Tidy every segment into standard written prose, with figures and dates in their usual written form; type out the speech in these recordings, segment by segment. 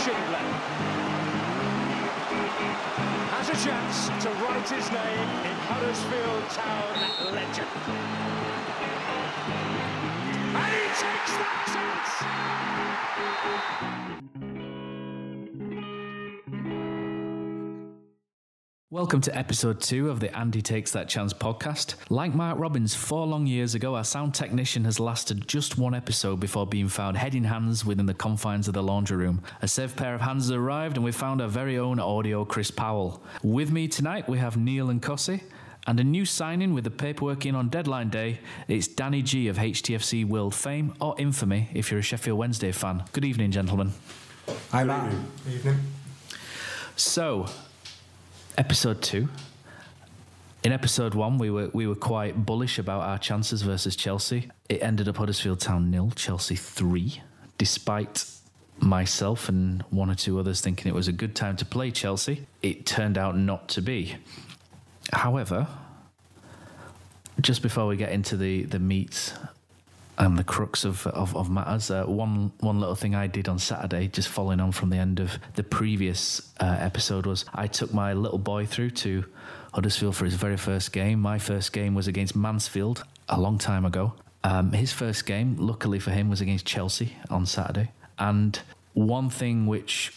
Schindler has a chance to write his name in Huddersfield Town legend. And he takes that chance! Welcome to episode 2 of the Andy Takes That Chance podcast. Like Mark Robbins 4 long years ago, our sound technician has lasted just 1 episode before being found head in hands within the confines of the laundry room. A safe pair of hands has arrived and we found our very own audio Chris Powell. With me tonight we have Neil and Kosi, and a new signing with the paperwork in on deadline day. It's Danny G of HTFC-World fame, or infamy if you're a Sheffield Wednesday fan. Good evening, gentlemen. Hi, Matt. Good evening. So, episode 2. In episode 1, we were quite bullish about our chances versus Chelsea. It ended up Huddersfield Town 0, Chelsea 3, despite myself and 1 or 2 others thinking it was a good time to play Chelsea. It turned out not to be. However, just before we get into the meat and the crux of matters, one little thing I did on Saturday, just following on from the end of the previous episode, was I took my little boy through to Huddersfield for his very first game. My first game was against Mansfield a long time ago. His first game, luckily for him, was against Chelsea on Saturday. And one thing which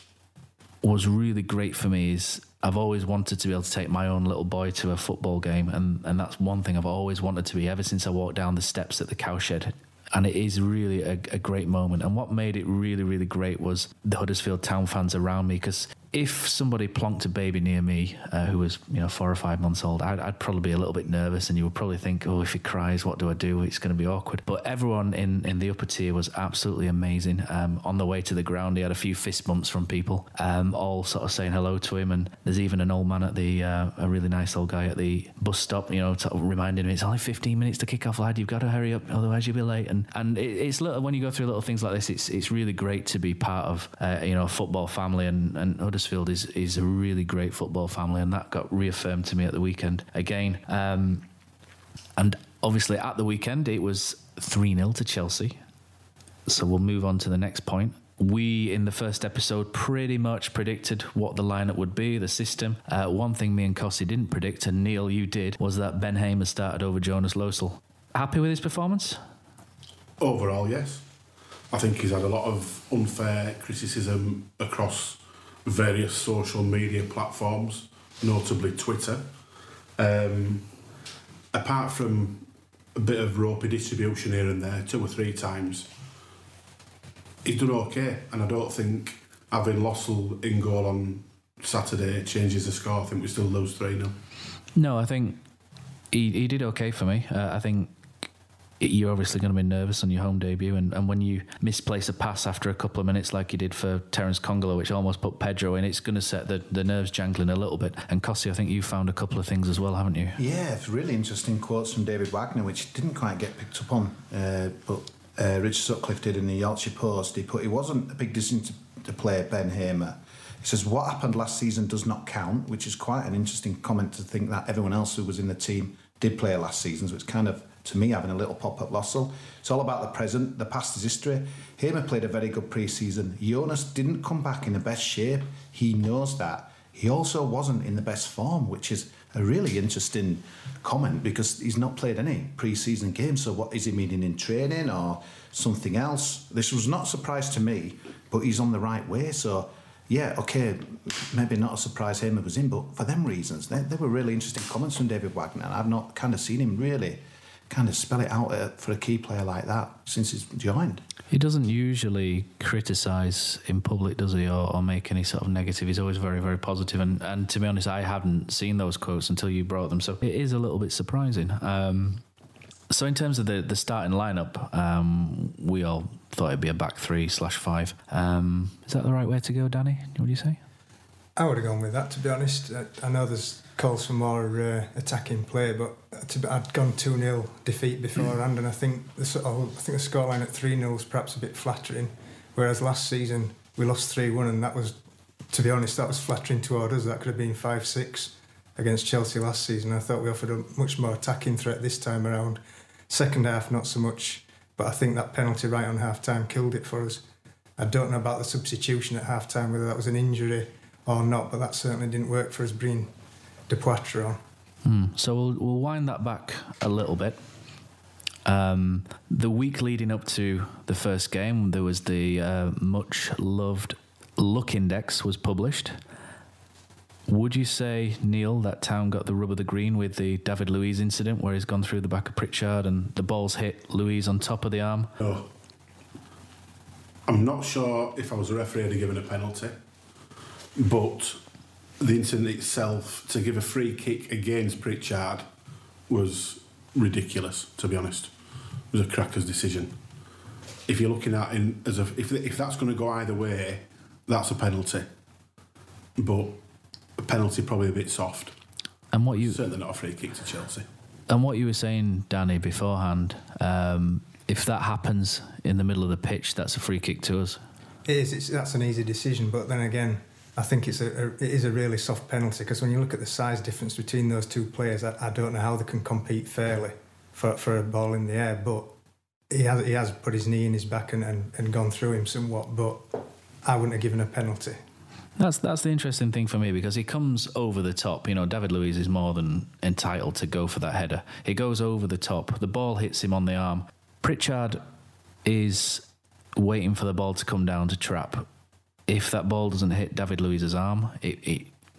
was really great for me is I've always wanted to be able to take my own little boy to a football game, and that's one thing I've always wanted to be ever since I walked down the steps at the Cowshed. And it is really a great moment. And what made it really, really great was the Huddersfield Town fans around me, because if somebody plonked a baby near me who was 4 or 5 months old, I'd probably be a little bit nervous, and you would probably think, oh, if he cries, what do I do? It's going to be awkward. But everyone in the upper tier was absolutely amazing. On the way to the ground, he had a few fist bumps from people, all sort of saying hello to him. And there's even an old man at a really nice old guy at the bus stop, sort of reminding him, it's only 15 minutes to kick off, lad. You've got to hurry up, otherwise you'll be late. And it's little, when you go through little things like this, it's really great to be part of a football family, and Huddersfield is a really great football family, and that got reaffirmed to me at the weekend again. And obviously at the weekend it was 3-0 to Chelsea. So we'll move on to the next point. We, in the first episode, pretty much predicted what the lineup would be, the system. One thing me and Kosi didn't predict, and Neil, you did, was that Ben Hamer started over Jonas Losel. Happy with his performance? Overall, yes. I think he's had a lot of unfair criticism across various social media platforms, notably Twitter. Apart from a bit of ropey distribution here and there, 2 or 3 times, he's done okay. And I don't think having Losel in goal on Saturday changes the score. I think we still lose 3-0. No, I think he did okay for me. I think you're obviously going to be nervous on your home debut, and when you misplace a pass after a couple of minutes like you did for Terence Congolo, which almost put Pedro in, it's going to set the nerves jangling a little bit. And Kosi, I think you found a couple of things as well, haven't you? Yeah, it's really interesting quotes from David Wagner, which didn't quite get picked up on, but Richard Sutcliffe did in the Yorkshire Post. He put, it wasn't a big decision to play Ben Hamer. He says, what happened last season does not count, which is quite an interesting comment to think that everyone else who was in the team did play last season, so it's kind of, to me, having a little pop at Losel. It's all about the present. The past is history. Hamer played a very good pre-season. Jonas didn't come back in the best shape. He knows that. He also wasn't in the best form, which is a really interesting comment, because he's not played any pre-season games. So what is he meaning, in training or something else? This was not a surprise to me, but he's on the right way. So yeah, okay, maybe not a surprise Hamer was in, but for them reasons, they were really interesting comments from David Wagner. And I've not kind of seen him really kind of spell it out for a key player like that since he's joined. He doesn't usually criticise in public, does he, or make any sort of negative. He's always very, very positive. And to be honest, I hadn't seen those quotes until you brought them, so it is a little bit surprising. So in terms of the starting lineup, we all thought it'd be a back 3/5. Is that the right way to go, Danny? What do you say? I would have gone with that, to be honest. I know there's calls for more attacking play, but I'd gone 2-0 defeat beforehand, and I think the scoreline at 3-0 is perhaps a bit flattering, whereas last season we lost 3-1, and that was, to be honest, that was flattering toward us. That could have been 5-6 against Chelsea last season. I thought we offered a much more attacking threat this time around. Second half, not so much, but I think that penalty right on half-time killed it for us. I don't know about the substitution at half-time, whether that was an injury or not, but that certainly didn't work for us bringing De Poitre on. So we'll wind that back a little bit. The week leading up to the first game, there was the much-loved Look Index was published. Would you say, Neil, that Town got the rub of the green with the David Luiz incident where he's gone through the back of Pritchard and the ball's hit Luiz on top of the arm? Oh. I'm not sure if I was a referee I'd have given a penalty, but the incident itself, to give a free kick against Pritchard was ridiculous, to be honest. It was a cracker's decision. If you're looking at it if that's going to go either way, that's a penalty. But a penalty probably a bit soft. And what you certainly not a free kick to Chelsea. And what you were saying, Danny, beforehand, if that happens in the middle of the pitch, that's a free kick to us. It is. That's an easy decision, but then again, I think it is a really soft penalty, because when you look at the size difference between those two players, I don't know how they can compete fairly for a ball in the air. But he has put his knee in his back and gone through him somewhat. But I wouldn't have given a penalty. That's the interesting thing for me, because he comes over the top. You know, David Luiz is more than entitled to go for that header. He goes over the top. The ball hits him on the arm. Pritchard is waiting for the ball to come down to trap. If that ball doesn't hit David Luiz's arm,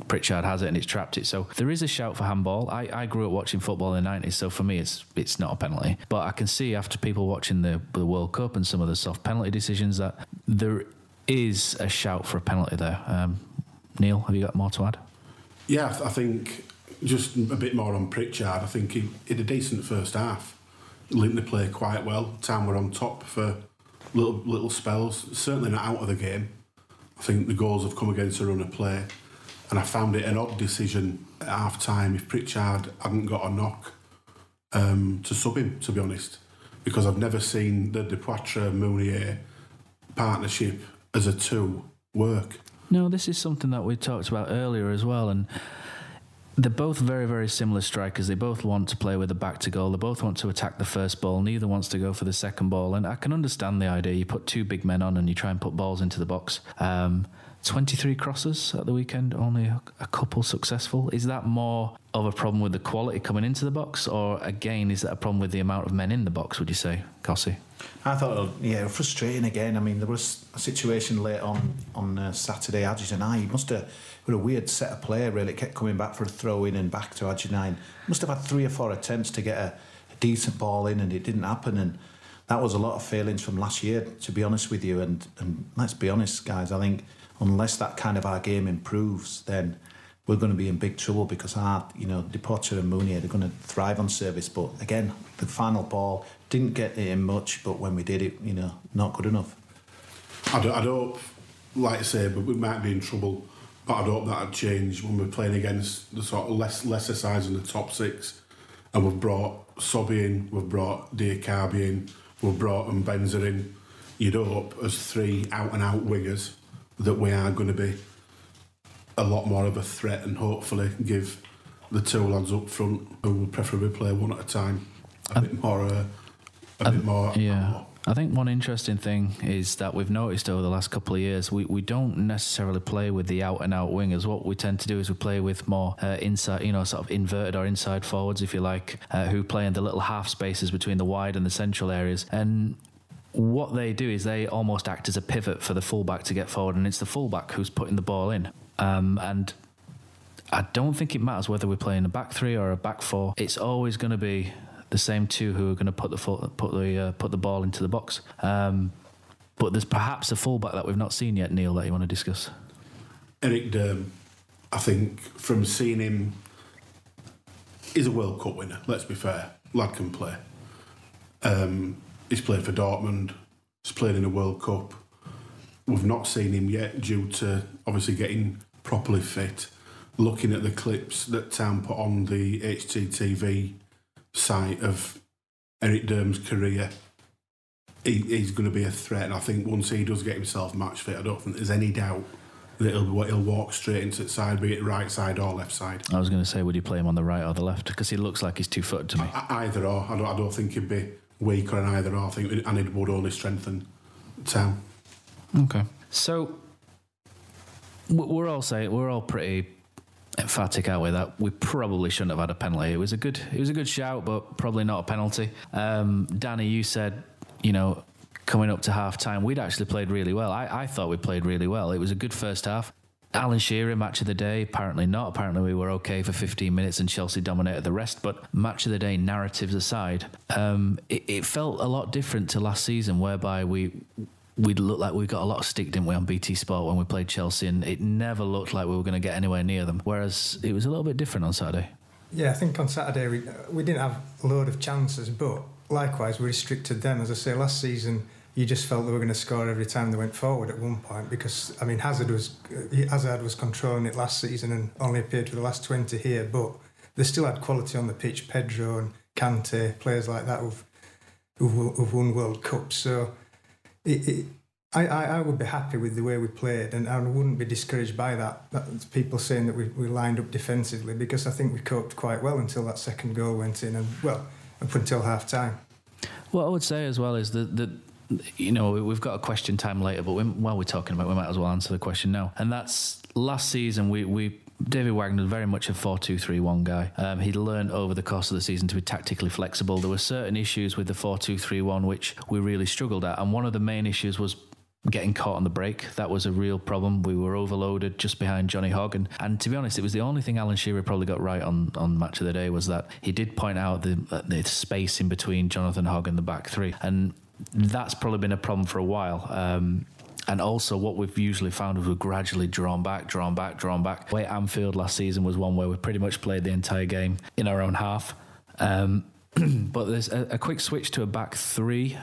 Pritchard has it and it's trapped it. So there is a shout for handball. I grew up watching football in the 90s, so for me it's not a penalty. But I can see after people watching the World Cup and some of the soft penalty decisions that there is a shout for a penalty there. Neil, have you got more to add? Yeah, I think just a bit more on Pritchard. I think he had a decent first half. Linked the play quite well. Town were on top for little spells. Certainly not out of the game. I think the goals have come against a run of play. And I found it an odd decision at half-time if Pritchard hadn't got a knock to sub him, to be honest. Because I've never seen the De Poitre-Mounier partnership as a two work. No, this is something that we talked about earlier as well, and they're both very, very similar strikers. They both want to play with the back to goal. They both want to attack the first ball. Neither wants to go for the second ball, and I can understand the idea. You put two big men on and you try and put balls into the box. 23 crosses at the weekend, only a couple successful. Is that more of a problem with the quality coming into the box, or again, is that a problem with the amount of men in the box, would you say, Kosi? I thought, frustrating again. I mean, there was a situation late on Saturday. Adjunai must have with a weird set of play, really. It kept coming back for a throw-in and back to Adjunai. Must have had 3 or 4 attempts to get a decent ball in, and it didn't happen. And that was a lot of failings from last year, to be honest with you. And let's be honest, guys, I think unless that kind of our game improves, then we're going to be in big trouble, because De Poitre and Mounier, they're going to thrive on service. But again, the final ball didn't get it in much, but when we did it, not good enough. I'd hope, like I say, but we might be in trouble, but I'd hope that'd change when we're playing against the sort of lesser sides in the top 6. And we've brought Sobby in, we've brought Diakabi in, we've brought Mbenza in. You'd hope, as 3 out-and-out wingers, that we are going to be a lot more of a threat, and hopefully give the 2 lads up front, who will preferably play one at a time, a bit more. Yeah. I think one interesting thing is that we've noticed over the last couple of years, we don't necessarily play with the out-and-out wingers. What we tend to do is we play with more inside, sort of inverted or inside forwards, if you like, who play in the little half spaces between the wide and the central areas. And what they do is they almost act as a pivot for the fullback to get forward, and it's the fullback who's putting the ball in. And I don't think it matters whether we're playing a back 3 or a back 4. It's always going to be the same 2 who are going to put the ball into the box. But there's perhaps a fullback that we've not seen yet, Neil, that you want to discuss. Eric Durm, I think from seeing him, he's a World Cup winner. Let's be fair, lad can play. He's played for Dortmund. He's played in a World Cup. We've not seen him yet due to obviously getting properly fit. Looking at the clips that Town put on the HTTV site of Eric Durm's career, he's going to be a threat. And I think once he does get himself match fit, I don't think there's any doubt that he'll walk straight into the side, be it right side or left side. I was going to say, would you play him on the right or the left? Because he looks like he's 2-footed to me. Either or. I don't think he'd be weak or an either or. I think, and it would only strengthen Town. Okay. So we're all pretty emphatic, aren't we, that we probably shouldn't have had a penalty. It was a good shout, but probably not a penalty. Danny, you said, coming up to half time, we'd actually played really well. I thought we played really well. It was a good first half. Alan Shearer, match of the day, apparently not. Apparently we were okay for 15 minutes and Chelsea dominated the rest. But match of the day, narratives aside, it felt a lot different to last season, whereby we'd looked like we got a lot of stick, didn't we, on BT Sport when we played Chelsea, and it never looked like we were going to get anywhere near them. Whereas it was a little bit different on Saturday. Yeah, I think on Saturday we didn't have a load of chances, but likewise we restricted them. As I say, last season you just felt they were going to score every time they went forward at one point, because Hazard was controlling it last season and only appeared for the last 20 here, but they still had quality on the pitch. Pedro and Kante, players like that who've won World Cups. So I would be happy with the way we played, and I wouldn't be discouraged by that people saying that we lined up defensively, because I think we coped quite well until that second goal went in, and up until half time. What I would say as well is that we've got a question time later, but while we're talking about it, we might as well answer the question now. And that's last season, David Wagner was very much a 4-2-3-1 guy. He'd learned over the course of the season to be tactically flexible. There were certain issues with the 4-2-3-1 which we really struggled at, and one of the main issues was getting caught on the break. That was a real problem. We were overloaded just behind Johnny Hogg, and to be honest, it was the only thing Alan Shearer probably got right on Match of the Day, was that he did point out the space in between Jonathan Hogg and the back three, and that's probably been a problem for a while. And also what we've usually found is we're gradually drawn back. Way at Anfield last season was one where we pretty much played the entire game in our own half. But there's a quick switch to a back three.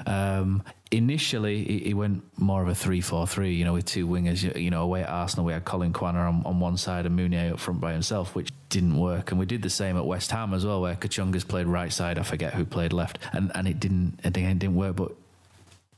Initially, he went more of a 3-4-3, with two wingers. Away at Arsenal, we had Colin Quanner on one side and Mounier up front by himself, which didn't work. And we did the same at West Ham as well, where Kachunga's played right side. I forget who played left. And it didn't work. But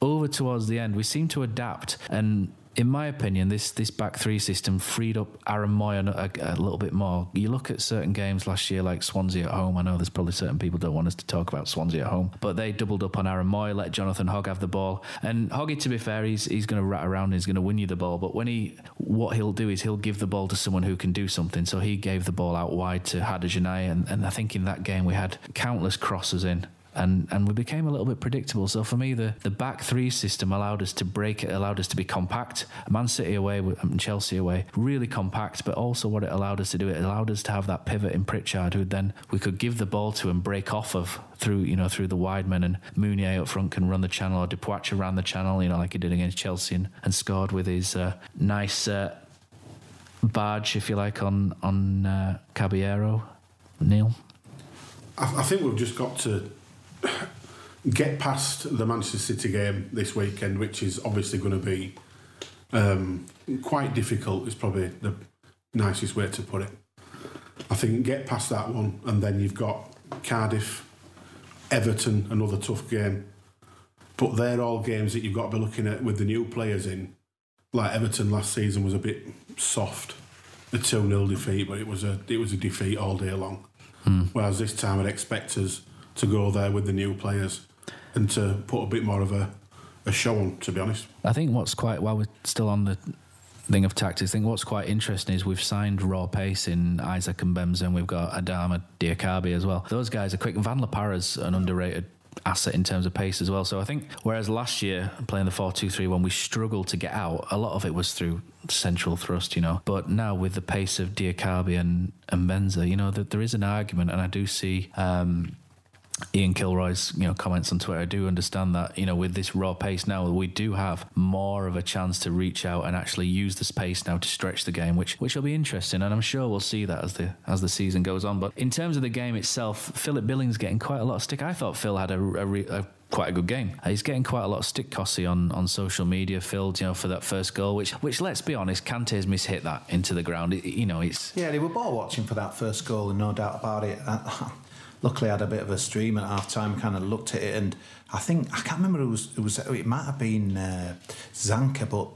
over towards the end, we seemed to adapt, and in my opinion, this back three system freed up Aaron Moy a little bit more. You look at certain games last year, like Swansea at home. I know there's probably certain people don't want us to talk about Swansea at home, but they doubled up on Aaron Moy, let Jonathan Hogg have the ball. And Hoggy, to be fair, he's going to rat around and he's going to win you the ball. But what he'll do is he'll give the ball to someone who can do something. So he gave the ball out wide to Haderjanai, and I think in that game we had countless crosses in. And we became a little bit predictable. So for me, the back three system allowed us to break it, allowed us to be compact. Man City away and Chelsea away, really compact. But also what it allowed us to do, it allowed us to have that pivot in Pritchard, who then we could give the ball to and break off of through the wide men, and Mounier up front can run the channel, or Depoitre ran the channel, like he did against Chelsea, and scored with his nice barge, if you like, on Caballero. Neil? I think we've just got to get past the Manchester City game this weekend, which is obviously going to be quite difficult, is probably the nicest way to put it. I think get past that one, and then you've got Cardiff, Everton, another tough game. But they're all games that you've got to be looking at with the new players in. Like Everton last season was a bit soft, a 2-0 defeat, but it was a defeat all day long. Whereas this time I'd expect us to go there with the new players and to put a bit more of a show on, to be honest. I think while we're still on the thing of tactics, I think what's quite interesting is we've signed raw pace in Isaac and Bemza, and we've got Adama Diakabi as well. Those guys are quick. Van La Parra's an underrated asset in terms of pace as well. So I think whereas last year playing the 4-2-3-1 we struggled to get out, a lot of it was through central thrust, but now with the pace of Diakabi and Bemza, there is an argument, and I do see Ian Kilroy's comments on Twitter. I do understand that with this raw pace now, we do have more of a chance to reach out and actually use this pace now to stretch the game, which will be interesting, and I'm sure we'll see that as the season goes on. But in terms of the game itself, Philip Billings getting quite a lot of stick. I thought Phil had a quite a good game. He's getting quite a lot of stick, Kosi, on social media, Phil, for that first goal, which let's be honest, Kante's mishit that into the ground. It's they were ball watching for that first goal, and no doubt about it. Luckily, I had a bit of a stream at half time, kind of looked at it, and I can't remember who it was. It might have been Zanka, but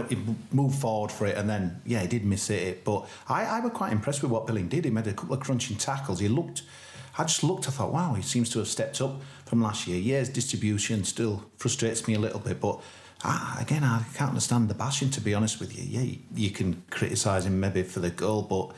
he moved forward for it, and then he did miss it. But I was quite impressed with what Billing did. He made a couple of crunching tackles. I thought, wow, he seems to have stepped up from last year. Yeah, his distribution still frustrates me a little bit, but I can't understand the bashing, to be honest with you. Yeah, you can criticise him maybe for the goal, but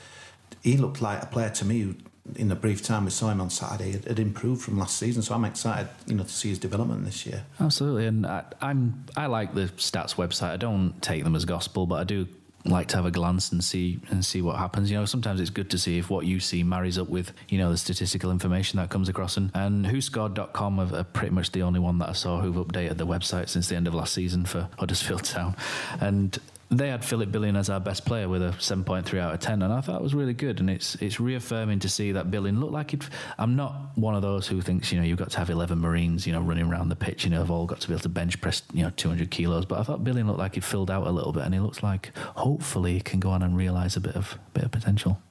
he looked like a player to me who, in the brief time we saw him on Saturday, had improved from last season. So I'm excited, to see his development this year. Absolutely, and I like the stats website. I don't take them as gospel, but I do like to have a glance and see what happens. Sometimes it's good to see if what you see marries up with the statistical information that comes across. And whoscored.com are pretty much the only one that I saw who've updated the website since the end of last season for Huddersfield Town, and they had Philip Billing as our best player with a 7.3 out of 10, and I thought it was really good. And it's reaffirming to see that Billing looked like it. I'm not one of those who thinks you've got to have 11 Marines running around the pitch, have all got to be able to bench press 200 kilos. But I thought Billing looked like he'd filled out a little bit, and he looks like hopefully he can go on and realise a bit of potential.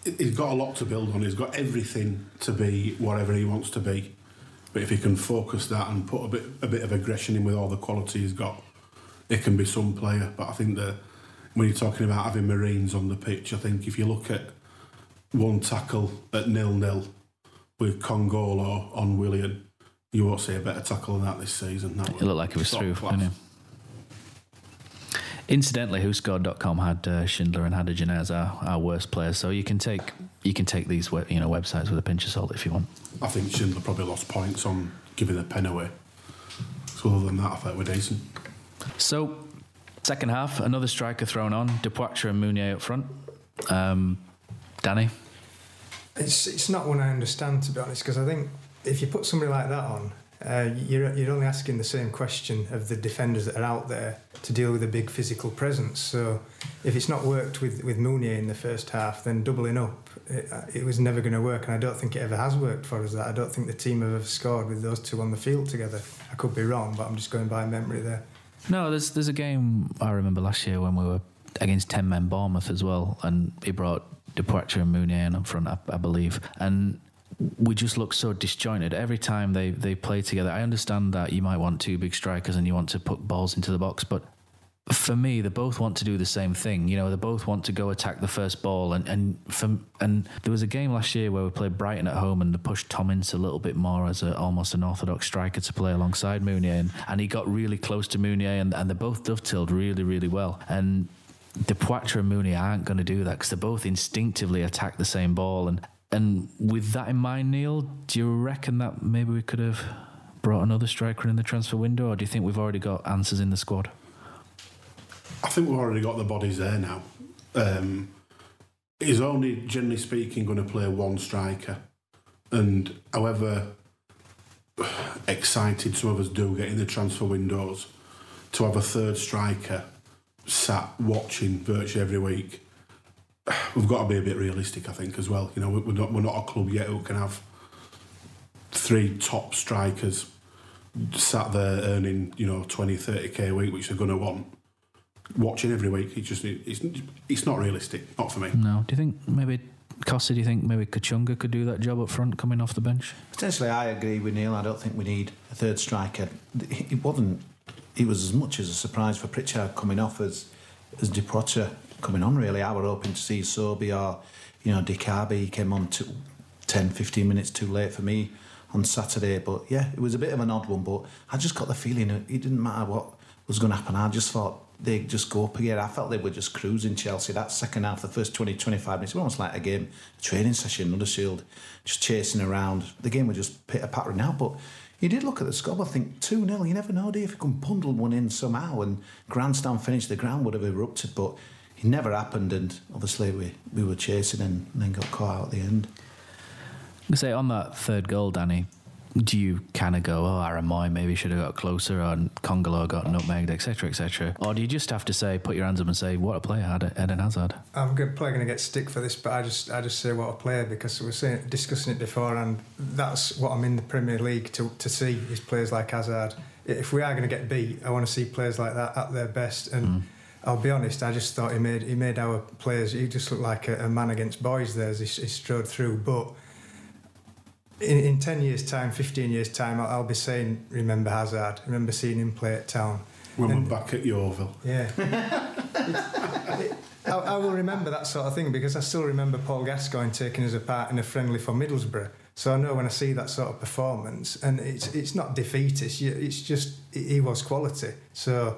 He's got a lot to build on. He's got everything to be whatever he wants to be. But if he can focus that and put a bit of aggression in with all the quality he's got, it can be some player. But I think that when you're talking about having Marines on the pitch, I think if you look at one tackle at 0-0 with Congolo on Willian, you won't see a better tackle than that this season. It looked like it was through, didn't it? Incidentally, whoscored.com had Schindler and Hadijan as our worst players, so you can take these websites with a pinch of salt if you want. I think Schindler probably lost points on giving a pen away. So other than that, I thought we're decent. So, second half, another striker thrown on, Depoitre and Mounier up front. Danny? It's not one I understand, to be honest, because I think if you put somebody like that on, you're only asking the same question of the defenders that are out there to deal with a big physical presence. So if it's not worked with Mounier in the first half, then doubling up, it was never going to work, and I don't think it ever has worked for us. I don't think the team have ever scored with those two on the field together. I could be wrong, but I'm just going by memory there. No, there's a game I remember last year when we were against 10-men Bournemouth as well, and he brought Depoitre and Mounier in up front, I believe, and we just look so disjointed every time they play together. I understand that you might want two big strikers and you want to put balls into the box, but for me, they both want to do the same thing. They both want to go attack the first ball. And there was a game last year where we played Brighton at home and they pushed Tom Ince a little bit more as almost an orthodox striker to play alongside Mounier. And he got really close to Mounier and they both dovetailed really, really well. And Depoitre and Mounier aren't going to do that because they both instinctively attack the same ball. And with that in mind, Neil, do you reckon that maybe we could have brought another striker in the transfer window, or do you think we've already got answers in the squad? I think we've already got the bodies there now. He's only, generally speaking, going to play one striker. And however excited some of us do get in the transfer windows, to have a third striker sat watching virtually every week, we've got to be a bit realistic, I think, as well. We're not a club yet who can have three top strikers sat there earning 20, 30k a week, which they're going to want, watching every week. It's not realistic, not for me. No. Do you think maybe Kosi, do you think maybe Kachunga could do that job up front coming off the bench? Potentially, I agree with Neil. I don't think we need a third striker. It was as much as a surprise for Pritchard coming off as Depoitre coming on, really. I were hoping to see Sobi or Dicabi. He came on 10-15 minutes too late for me on Saturday, but yeah, it was a bit of an odd one, but I just got the feeling it didn't matter what was going to happen. I just thought they'd just go up again. I felt they were just cruising Chelsea. That second half, the first 20-25 minutes, it was almost like a training session, Huddersfield, just chasing around. The game was just pitter-pattering out, but you did look at the score, I think 2-0, you never know, do you? If you can bundle one in somehow and grandstand finish, the ground would have erupted, but it never happened, and obviously we were chasing and then got caught out at the end. I say, on that third goal, Danny, do you kind of go, Aramoy maybe should have got closer, or Congolo got nutmegged, etc., etc., or do you just have to say, put your hands up and say, what a player, Eden Hazard? I'm probably going to get stick for this, but I just say what a player, because we were discussing it before, and that's what I'm in the Premier League to see, is players like Hazard. If we are going to get beat, I want to see players like that at their best, and I'll be honest, I just thought he made our players, he just looked like a man against boys there as he strode through, but in 10 years' time, 15 years' time, I'll be saying, remember Hazard, remember seeing him play at Town. When we're back at Yeovil. Yeah. I will remember that sort of thing, because I still remember Paul Gascoigne taking us apart in a friendly for Middlesbrough, So I know when I see that sort of performance, and it's not defeatist, it's just he was quality. So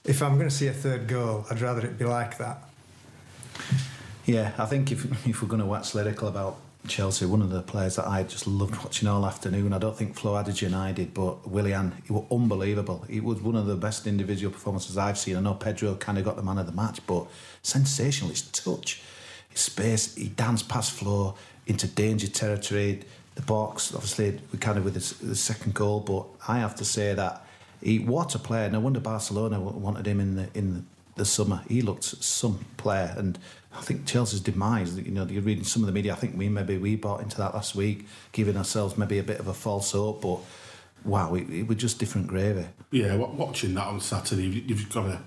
if I'm going to see a third goal, I'd rather it be like that. Yeah, I think if we're going to wax lyrical about Chelsea, one of the players that I just loved watching all afternoon, I don't think Flo Hadidge and I did, but Willian, he was unbelievable. He was one of the best individual performances I've seen. I know Pedro kind of got the man of the match, but sensational. His touch, his space, he danced past Flo into danger territory, the box, obviously we kind of with the second goal, but I have to say that what a player. No wonder Barcelona wanted him in the summer. He looked some player, and I think Chelsea's demise, you know, you're reading some of the media, I think we bought into that last week, giving ourselves maybe a bit of a false hope, but wow, it was just different gravy. Yeah, watching that on Saturday, you've got to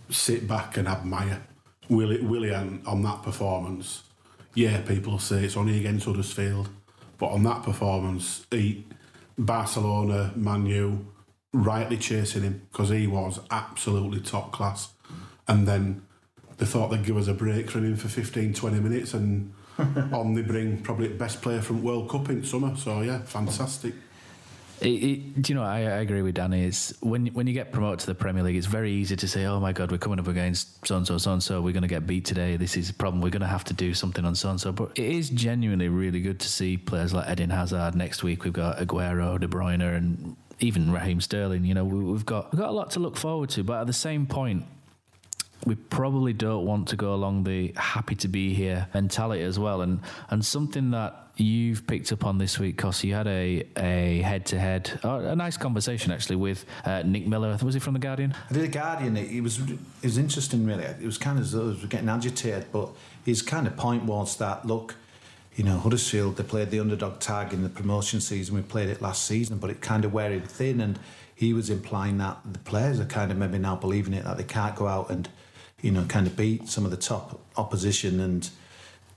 sit back and admire Willian on that performance. Yeah, people say it's only against Huddersfield, but on that performance, Barcelona, Man U, rightly chasing him because he was absolutely top class. And then they thought they'd give us a break for him for 15-20 minutes, and on they bring probably the best player from World Cup in summer. So yeah, fantastic. Do you know, I agree with Danny. It's when you get promoted to the Premier League, it's very easy to say, oh my God, we're coming up against so-and-so, we're going to get beat today, this is a problem, we're going to have to do something on so-and-so. But it is genuinely really good to see players like Eden Hazard. Next week we've got Aguero, De Bruyne, and even Raheem Sterling. You know, we've got a lot to look forward to, but at the same point, we probably don't want to go along the happy to be here mentality as well. And something that you've picked up on this week, Kosi, you had a head-to-head, a nice conversation actually with Nick Miller. Was he from The Guardian? I did The Guardian. It was interesting, really. It was kind of as though we were getting agitated, but his kind of point was that, look, you know, Huddersfield, they played the underdog tag in the promotion season. We played it last season, but it kind of wear it thin. And he was implying that the players are kind of maybe now believing it, that they can't go out and, you know, kind of beat some of the top opposition, and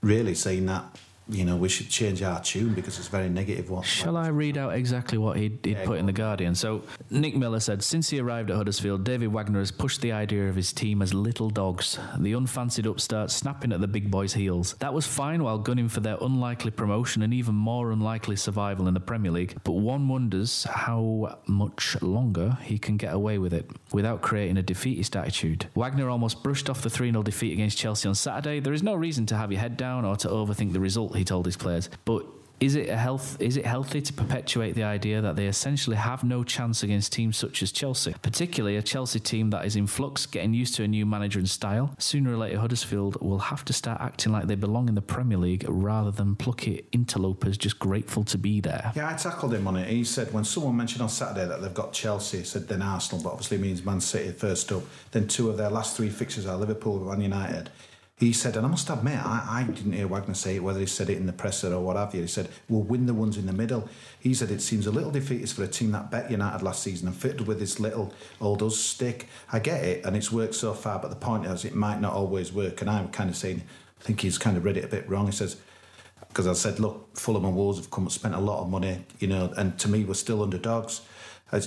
really saying that, you know, we should change our tune because it's very negative. Shall I read out exactly what he'd put in The Guardian? So Nick Miller said, since he arrived at Huddersfield, David Wagner has pushed the idea of his team as little dogs, the unfancied upstart snapping at the big boys' heels. That was fine while gunning for their unlikely promotion and even more unlikely survival in the Premier League, but one wonders how much longer he can get away with it without creating a defeatist attitude. Wagner almost brushed off the 3-0 defeat against Chelsea on Saturday. There is no reason to have your head down or to overthink the result, he told his players. But is it healthy to perpetuate the idea that they essentially have no chance against teams such as Chelsea, particularly a Chelsea team that is in flux, getting used to a new manager and style? Sooner or later, Huddersfield will have to start acting like they belong in the Premier League rather than plucky interlopers just grateful to be there. Yeah, I tackled him on it. He said when someone mentioned on Saturday that they've got Chelsea, he said then Arsenal, but obviously means Man City first up. Then 2 of their last 3 fixtures are Liverpool and Man United. He said, and I must admit, I didn't hear Wagner say it, whether he said it in the presser or what have you. He said, we'll win the ones in the middle. He said, it seems a little defeatist for a team that bet United last season and fitted with this little old us stick. I get it, and it's worked so far, but the point is it might not always work. And I'm kind of saying, I think he's kind of read it a bit wrong. He says, because I said, look, Fulham and Wolves have come and spent a lot of money, you know, and to me, we're still underdogs.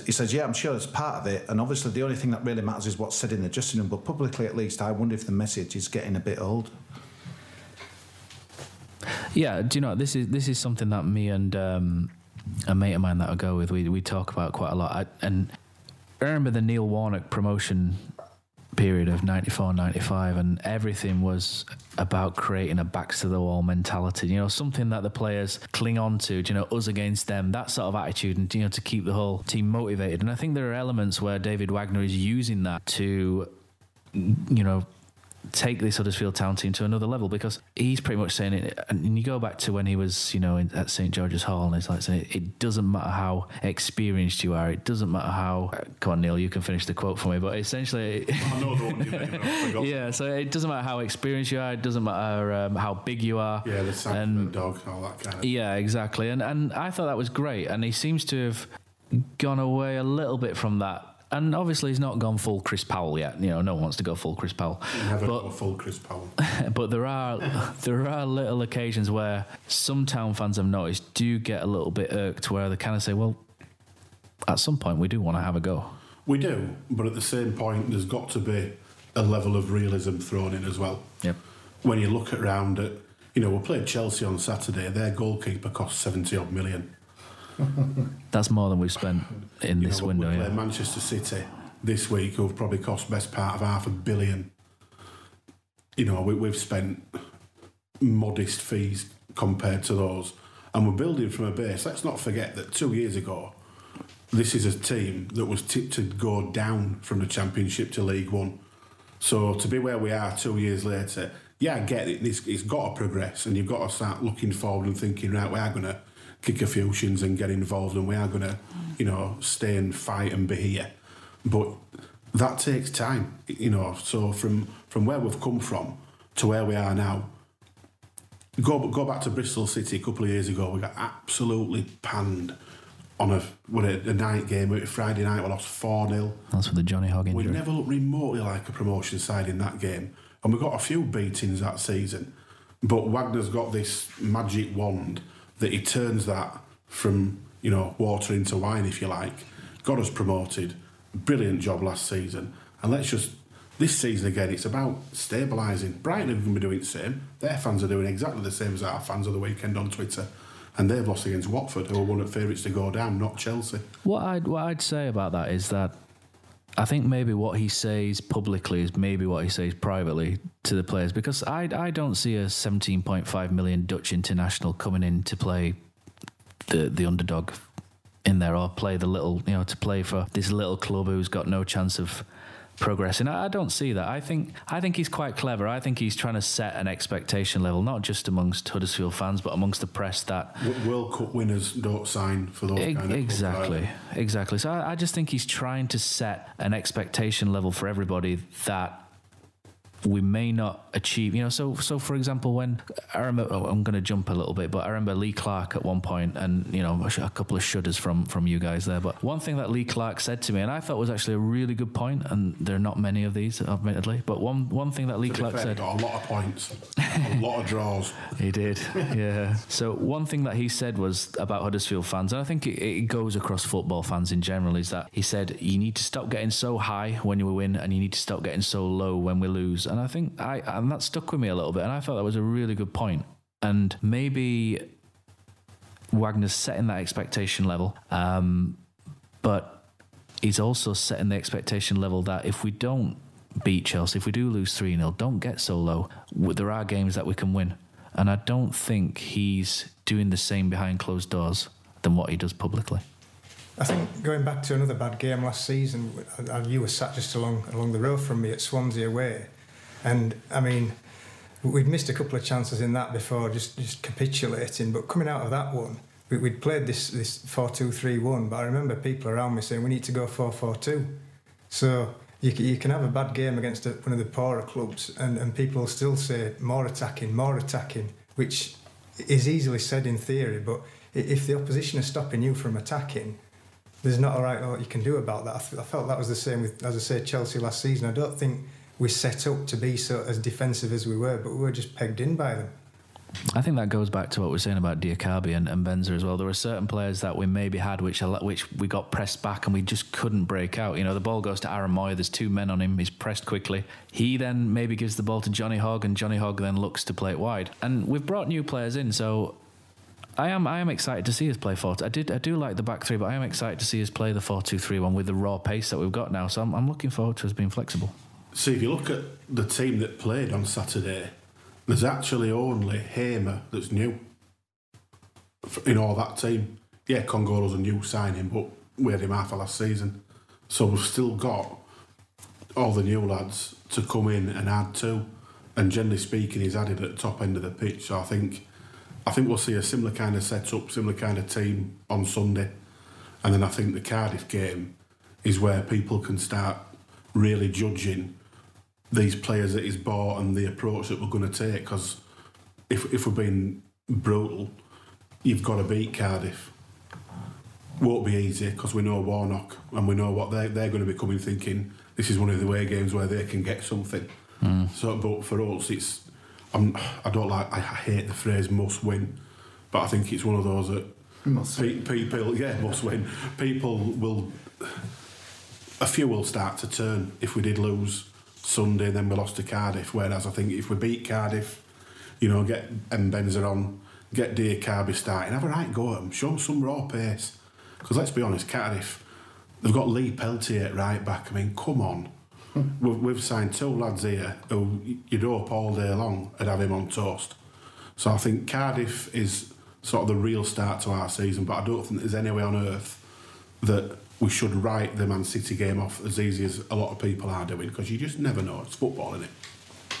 He says, yeah, I'm sure it's part of it. And obviously, the only thing that really matters is what's said in the dressing room. But publicly, at least, I wonder if the message is getting a bit old. Yeah, do you know, this is something that me and a mate of mine that I go with, we talk about quite a lot. And I remember the Neil Warnock promotion period of 94-95, and everything was about creating a backs to the wall mentality, you know, something that the players cling on to, you know, us against them, that sort of attitude, and, you know, to keep the whole team motivated. And I think there are elements where David Wagner is using that to, you know, take this Huddersfield Town team to another level, because he's pretty much saying it. And you go back to when he was, you know, at St George's Hall, and it's like saying it doesn't matter how experienced you are, it doesn't matter how. Come on, Neil, you can finish the quote for me. But essentially, I know the one you mean. Yeah, so it doesn't matter how experienced you are, it doesn't matter how big you are. Yeah, the sack of the dog, all that kind of. Yeah, exactly. And I thought that was great, and he seems to have gone away a little bit from that. And obviously he's not gone full Chris Powell yet. You know, no one wants to go full Chris Powell. Never go full Chris Powell. But there are little occasions where some Town fans I've noticed do get a little bit irked, where they kind of say, well, at some point we do want to have a go. We do, but at the same point there's got to be a level of realism thrown in as well. Yep. When you look around at You know, we played Chelsea on Saturday. Their goalkeeper cost 70 odd million. That's more than we've spent in this window. We played Manchester City this week, who've probably cost best part of $500 million. You know, we've spent modest fees compared to those, and we're building from a base. Let's not forget that 2 years ago, this is a team that was tipped to go down from the Championship to League One. So to be where we are 2 years later, yeah, I get it. It's got to progress, and you've got to start looking forward and thinking, right, we are going to kick a few shins and get involved, and we are going to, you know, stay and fight and be here. But that takes time, you know. So from where we've come from to where we are now, go back to Bristol City a couple of years ago. We got absolutely panned on a night game. Friday night we lost 4-0. That's with the Johnny Hogg injury. We never looked remotely like a promotion side in that game, and we got a few beatings that season. But Wagner's got this magic wand that he turns that from, you know, water into wine, if you like. Got us promoted. Brilliant job last season. And this season again, it's about stabilising. Brighton are going to be doing the same. Their fans are doing exactly the same as our fans of the weekend on Twitter. And they've lost against Watford, who are one of the favourites to go down, not Chelsea. What I'd say about that is that I think maybe what he says publicly is maybe what he says privately to the players, because I don't see a 17.5 million Dutch international coming in to play the underdog in there, or play the little, you know, to play for this little club who's got no chance of progressing. I don't see that. I think he's quite clever. I think he's trying to set an expectation level, not just amongst Huddersfield fans, but amongst the press that World Cup winners don't sign for those kind of clubs. Exactly. So I just think he's trying to set an expectation level for everybody that we may not achieve, you know. So for example, when I remember, I'm going to jump a little bit, but I remember Lee Clark at one point, and you know, a couple of shudders from you guys there. But one thing that Lee Clark said to me, and I thought was actually a really good point, and there are not many of these, admittedly, but one thing that Lee Clark said, got a lot of points, a lot of draws. He did, yeah. So one thing that he said was about Huddersfield fans, and I think it goes across football fans in general, is that he said you need to stop getting so high when you win, and you need to stop getting so low when we lose. And I think and that stuck with me a little bit, and I thought that was a really good point. And maybe Wagner's setting that expectation level, but he's also setting the expectation level that if we don't beat Chelsea, if we do lose 3-0, don't get so low. There are games that we can win. And I don't think he's doing the same behind closed doors than what he does publicly. I think going back to another bad game last season, you were sat just along the road from me at Swansea away. And, I mean, we'd missed a couple of chances in that before just capitulating. But coming out of that one, we'd played this 4-2-3-1. But I remember people around me saying, we need to go 4-4-2. So you can have a bad game against one of the poorer clubs and people will still say more attacking, which is easily said in theory. But if the opposition is stopping you from attacking, there's not a right lot you can do about that. I felt that was the same with, as I say, Chelsea last season. I don't think we set up to be so as defensive as we were, but we were just pegged in by them. I think that goes back to what we were saying about Diakabi and Benza as well. There were certain players that we maybe had which we got pressed back and we just couldn't break out. You know, the ball goes to Aaron Moy, there's two men on him, he's pressed quickly. He then maybe gives the ball to Johnny Hogg, and Johnny Hogg then looks to play it wide. And we've brought new players in, so I am excited to see us play 4. I do like the back three, but I am excited to see us play the 4-2-3-1 with the raw pace that we've got now. So I'm looking forward to us being flexible. See, if you look at the team that played on Saturday, there's actually only Hamer that's new in all that team. Yeah, Congolo's a new signing, but we had him half of last season. So we've still got all the new lads to come in and add to. And generally speaking, he's added at the top end of the pitch. So I think we'll see a similar kind of setup, similar kind of team on Sunday. And then I think the Cardiff game is where people can start really judging these players that he's bought and the approach that we're going to take. Because if we're being brutal, you've got to beat Cardiff. Won't be easy because we know Warnock and we know what they're going to be coming thinking. This is one of the away games where they can get something. So, but for us, I hate the phrase "must win," but I think it's one of those that must win. People will, a few will start to turn if we did lose Sunday, then we lost to Cardiff. Whereas I think if we beat Cardiff, You know, get Mbenza on, get Diakabi starting, have a right go at them, show them some raw pace. Because let's be honest, Cardiff, they've got Lee Peltier at right back. I mean, come on. We've signed 2 lads here who you'd hope all day long would have him on toast. So I think Cardiff is sort of the real start to our season, but I don't think there's any way on earth that we should write the Man City game off as easy as a lot of people are doing, because you just never know. It's football, isn't it?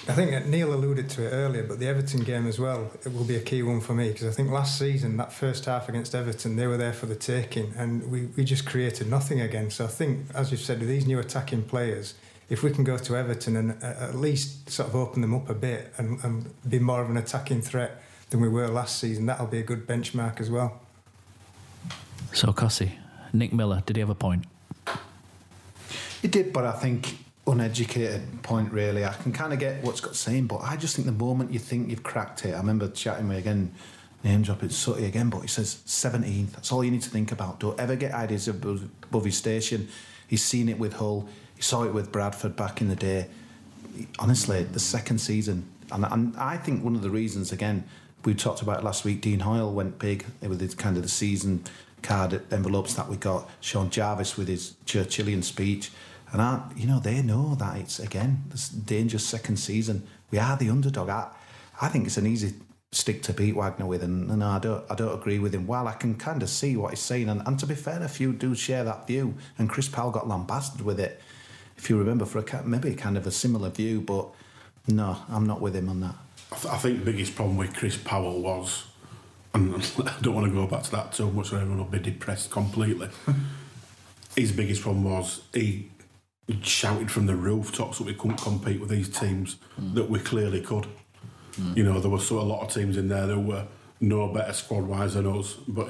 I think Neil alluded to it earlier, but the Everton game as well, it will be a key one for me, because I think last season, that first half against Everton, they were there for the taking, and we just created nothing again. So I think, as you've said, with these new attacking players, if we can go to Everton and at least sort of open them up a bit and be more of an attacking threat than we were last season, that'll be a good benchmark as well. So, Kosi, Nick Miller, did he have a point? He did, but I think uneducated point, really. I can kind of get what Scott's saying, but I just think the moment you think you've cracked it, I remember chatting with, again, name dropping Sutty again, but he says 17th. That's all you need to think about. Don't ever get ideas above his station. He's seen it with Hull. He saw it with Bradford back in the day. Honestly, the second season, and I think one of the reasons, again, we talked about it last week, Dean Hoyle went big with his kind of the season card envelopes that we got. Sean Jarvis with his Churchillian speech. And they know that it's, again, this dangerous second season. We are the underdog. I think it's an easy stick to beat Wagner with, and I don't agree with him. While I can kind of see what he's saying, and to be fair, a few do share that view, and Chris Powell got lambasted with it, if you remember, for maybe kind of a similar view, but no, I'm not with him on that. I think the biggest problem with Chris Powell was, and I don't want to go back to that too much, or everyone will be depressed completely. His biggest problem was he shouted from the rooftops that we couldn't compete with these teams that we clearly could. You know, there were a lot of teams in there that were no better squad-wise than us, but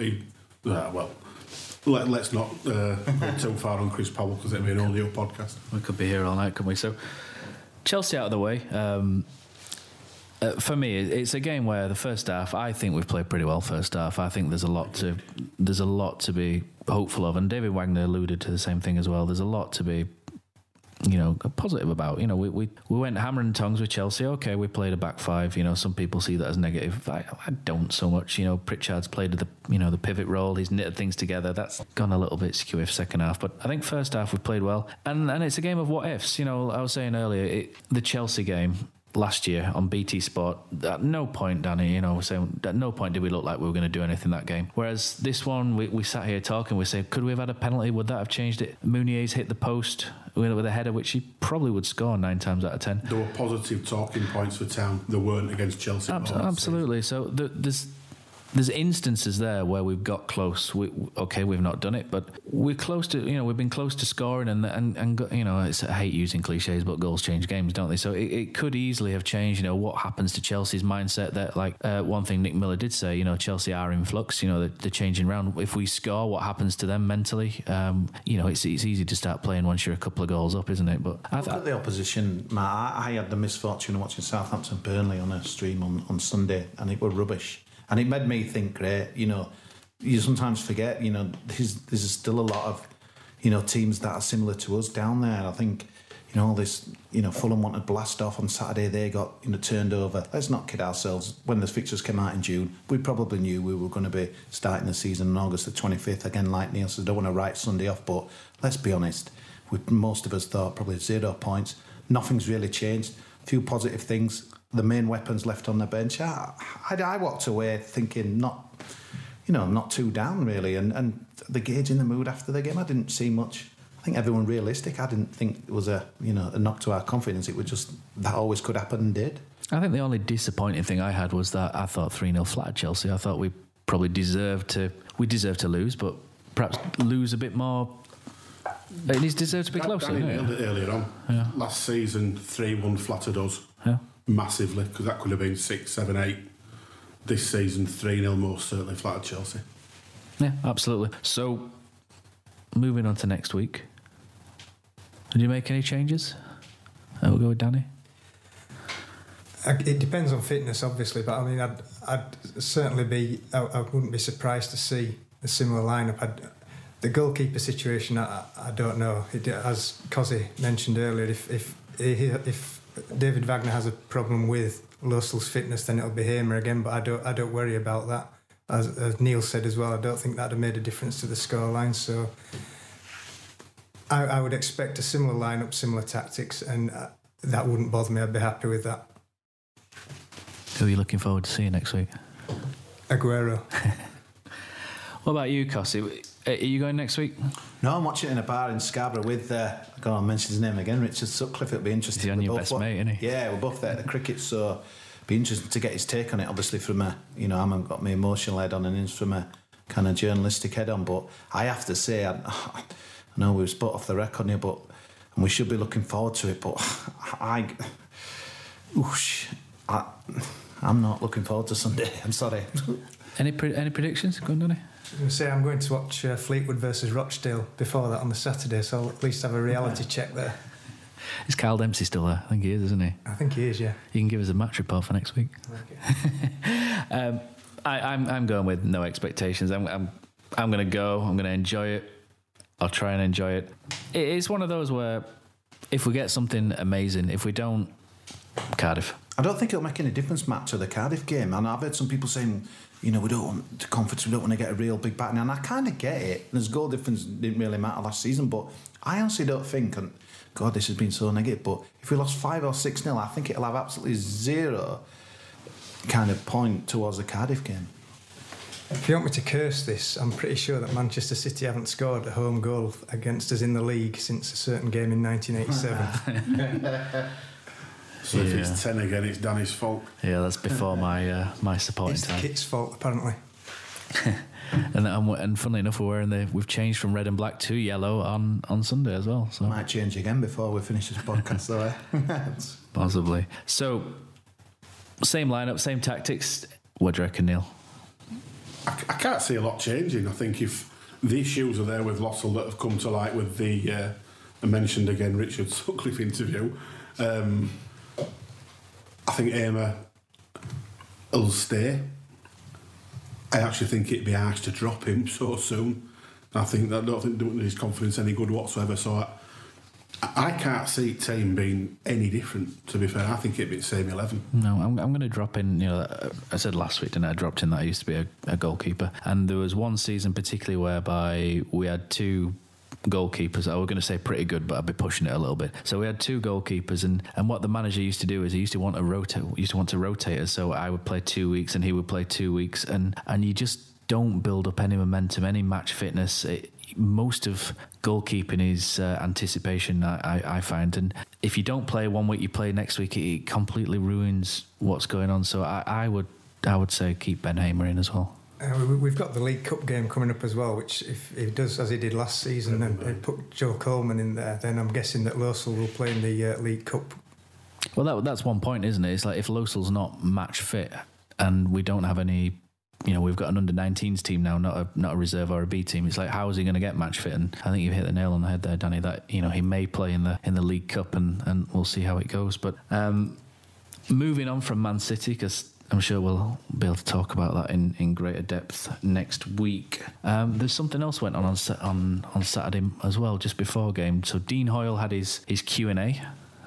let's not go too far on Chris Powell, because it'll be an audio podcast. We could be here all night, couldn't we? So, Chelsea out of the way. For me, it's a game where the first half, I think we've played pretty well first half. I think there's a lot to be hopeful of, and David Wagner alluded to the same thing as well. There's a lot to be, positive about. We went hammer and tongs with Chelsea. Okay, we played a back five. Some people see that as negative. I don't so much. Pritchard's played the pivot role. He's knitted things together. That's gone a little bit skew second half. But I think first half we played well, and it's a game of what ifs. I was saying earlier, the Chelsea game last year on BT Sport, at no point, Danny, saying at no point did we look like we were going to do anything that game. Whereas this one, we sat here talking, we said, could we have had a penalty? Would that have changed it? Meunier's hit the post with a header, which he probably would score 9 times out of 10. There were positive talking points for Town. There weren't against Chelsea. Absolutely. So there's instances there where we've got close. We've not done it, but we're close to. We've been close to scoring, and I hate using cliches, but goals change games, don't they? So it could easily have changed. What happens to Chelsea's mindset? That one thing Nick Miller did say. Chelsea are in flux. They're changing around. If we score, what happens to them mentally? It's easy to start playing once you're a couple of goals up, isn't it? But look at the opposition, Matt. I had the misfortune of watching Southampton Burnley on a stream on Sunday, and it were rubbish. And it made me think, great, you sometimes forget, there's still a lot of, teams that are similar to us down there. And I think, all this, Fulham wanted to blast off on Saturday, they got, turned over. Let's not kid ourselves. When the fixtures came out in June, we probably knew we were going to be starting the season on August the 25th. Again, like Neil says, I don't want to write Sunday off, but let's be honest, most of us thought probably 0 points. Nothing's really changed. A few positive things. The main weapons left on the bench. I walked away thinking not too down really, and the gauge in the mood after the game, I didn't see much. I think everyone realistic. I didn't think it was a knock to our confidence. It was just that always could happen and did. I think the only disappointing thing I had was that I thought 3-0 flat at Chelsea. I thought we probably deserved to lose, but perhaps lose a bit more. It deserved to be closer. Danny nailed it earlier on. Yeah. Last season, 3-1 flattered us. Yeah. Massively, because that could have been 6, 7, 8. This season, 3-0 most certainly flattered Chelsea. Yeah, absolutely. So, moving on to next week. Did you make any changes? We'll go with Danny. It depends on fitness, obviously, but I mean, I'd certainly be. I wouldn't be surprised to see a similar lineup. The goalkeeper situation, I don't know. As Kosi mentioned earlier, if David Wagner has a problem with Losel's fitness, then it'll be Hamer again. But I don't worry about that. As Neil said as well, I don't think that'd have made a difference to the scoreline. So I would expect a similar lineup, similar tactics, and that wouldn't bother me. I'd be happy with that. Who are you looking forward to seeing next week? Aguero. What about you, Kosi? Are you going next week? No, I'm watching it in a bar in Scarborough with, I can't mention his name again, Richard Sutcliffe. It'll be interesting. He's on your best mate, isn't he? Yeah, we're both there at the cricket, so it'll be interesting to get his take on it, obviously from a, I haven't got my emotional head on and he's from a kind of journalistic head on, but I have to say, I know we were spot off the record here, but and we should be looking forward to it, but I'm not looking forward to Sunday. I'm sorry. Any predictions? Go on, Danny. I was going to say I'm going to watch Fleetwood versus Rochdale before that on the Saturday, so I'll at least have a reality check there. Is Kyle Dempsey still there? I think he is, isn't he? I think he is, yeah. You can give us a match report for next week. Okay. I'm going with no expectations. I'm going to go. I'm going to enjoy it. I'll try and enjoy it. It's one of those where if we get something amazing, if we don't, Cardiff. I don't think it'll make any difference, Matt, to the Cardiff game. And I've heard some people saying, we don't want the confidence, we don't want to get a real big back. And I kind of get it. There's goal difference didn't really matter last season, but I honestly don't think, and God, this has been so negative, but if we lost 5 or 6-0, I think it'll have absolutely zero kind of point towards the Cardiff game. If you want me to curse this, I'm pretty sure that Manchester City haven't scored a home goal against us in the league since a certain game in 1987. So if it's 10 again, it's Danny's fault. Yeah, that's before my supporting It's time. the kit's fault, apparently. and funnily enough, we've changed from red and black to yellow on Sunday as well. So Might change again before we finish this podcast, though. Possibly. So same lineup, same tactics. What do you reckon, Neil? I can't see a lot changing. I think if the issues are there with Lossell that have come to light with the I mentioned again Richard Sutcliffe interview, I think Hamer will stay. I actually think it'd be harsh to drop him so soon. I don't think his confidence any good whatsoever. So I can't see team being any different. To be fair, I think it'd be the same 11. No, I'm going to drop in. I said last week, didn't I? I dropped in that I used to be a goalkeeper, and there was one season particularly whereby we had two goalkeepers. I was going to say pretty good, but I'd be pushing it a little bit. So we had two goalkeepers, and what the manager used to do is he used to want to rotate us. So I would play 2 weeks, and he would play 2 weeks, and you just don't build up any momentum, any match fitness. Most of goalkeeping is anticipation, I find, and if you don't play 1 week, you play next week, it completely ruins what's going on. So I would say keep Ben Hamer in as well. We've got the League Cup game coming up as well, which if he does as he did last season and put Joe Coleman in there, then I'm guessing that Losel will play in the League Cup. Well, that's one point, isn't it? It's like if Losel's not match fit and we don't have any, we've got an under-19s team now, not a reserve or a B team. It's like, how is he going to get match fit? And I think you've hit the nail on the head there, Danny, that he may play in the League Cup and we'll see how it goes. But moving on from Man City, because I'm sure we'll be able to talk about that in greater depth next week. There's something else went on Saturday as well, just before game. So Dean Hoyle had his Q&A.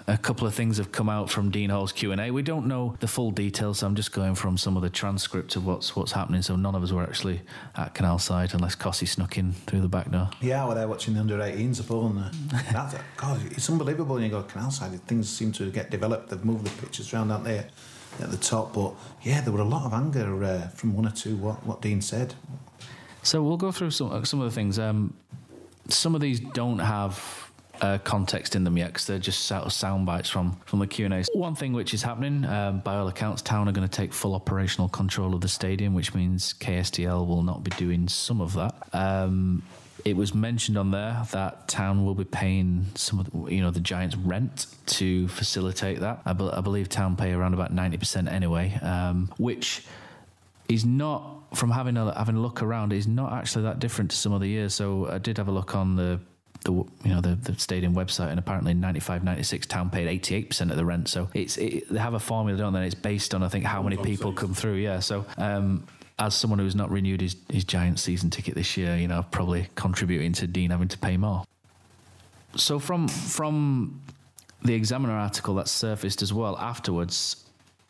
A couple of things have come out from Dean Hoyle's Q&A. We don't know the full details, so I'm just going from some of the transcript of what's happening. So none of us were actually at Canalside unless Kosi snuck in through the back door. Yeah, we're there watching the under-18s up on there. God, it's unbelievable when you go to Canalside. Things seem to get developed. They've moved the pitches around, aren't they, at the top? But yeah, there were a lot of anger from one or two what Dean said. So we'll go through some of the things. Some of these don't have context in them yet, because they're just sort of sound bites from the Q&A. One thing which is happening, by all accounts, Town are going to take full operational control of the stadium, which means KSTL will not be doing some of that. It was mentioned on there that Town will be paying some of the Giants' rent to facilitate that. I believe Town pay around about 90% anyway, which is not, from having a look around, is not actually that different to some other years. So I did have a look on the stadium website, and apparently 95-96 Town paid 88% of the rent. So they have a formula, don't they? And it's based on, I think, how many people come through. Yeah. So as someone who's not renewed his Giants season ticket this year, probably contributing to Dean having to pay more. So from the Examiner article that surfaced as well afterwards,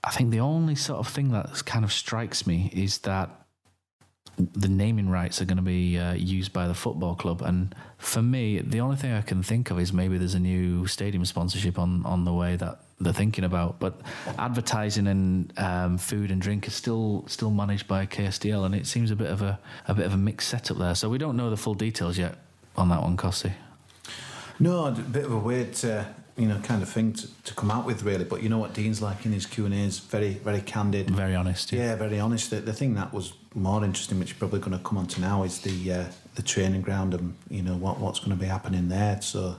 I think the only sort of thing that kind of strikes me is that the naming rights are going to be used by the football club. And for me, the only thing I can think of is maybe there's a new stadium sponsorship on the way that they're thinking about. But advertising and food and drink is still managed by KSDL, and it seems a bit of a mixed setup there. So we don't know the full details yet on that one, Kosi. No, a bit of a weird, kind of thing to come out with, really. But you know what Dean's like in his Q&As, very, very candid. Very honest. Yeah, very honest. The thing that was more interesting, which you're probably going to come on to now, is the training ground and, what's going to be happening there. So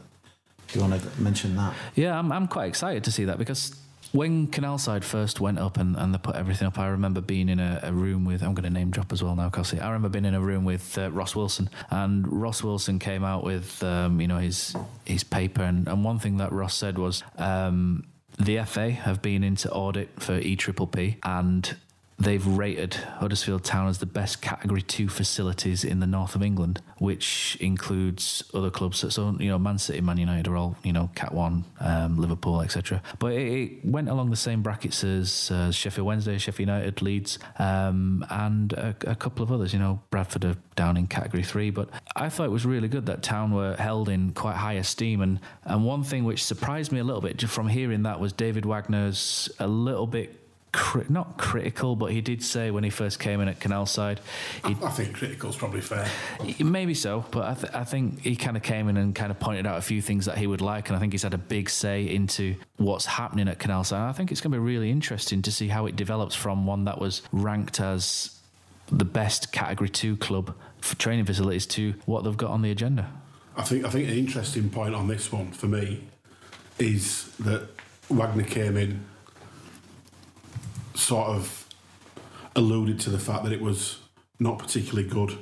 do you want to mention that? Yeah, I'm quite excited to see that, because when Canalside first went up and they put everything up, I remember being in a room with, I'm going to name drop as well now, Kosi. I remember being in a room with Ross Wilson, and Ross Wilson came out with his paper, and one thing that Ross said was the FA have been into audit for EPPP, and they've rated Huddersfield Town as the best Category 2 facilities in the north of England, which includes other clubs. So, Man City, Man United are all, Cat 1, Liverpool, etc. But it went along the same brackets as Sheffield Wednesday, Sheffield United, Leeds, and a couple of others. Bradford are down in Category 3. But I thought it was really good that Town were held in quite high esteem. And one thing which surprised me a little bit just from hearing that was David Wagner's a little bit not critical, but he did say when he first came in at Canalside... I think critical's probably fair. Maybe so, but I think he kind of came in and kind of pointed out a few things that he would like, and I think he's had a big say into what's happening at Canalside. And I think it's going to be really interesting to see how it develops from one that was ranked as the best Category 2 club for training facilities to what they've got on the agenda. I think an interesting point on this one for me is that Wagner came in, sort of alluded to the fact that it was not particularly good,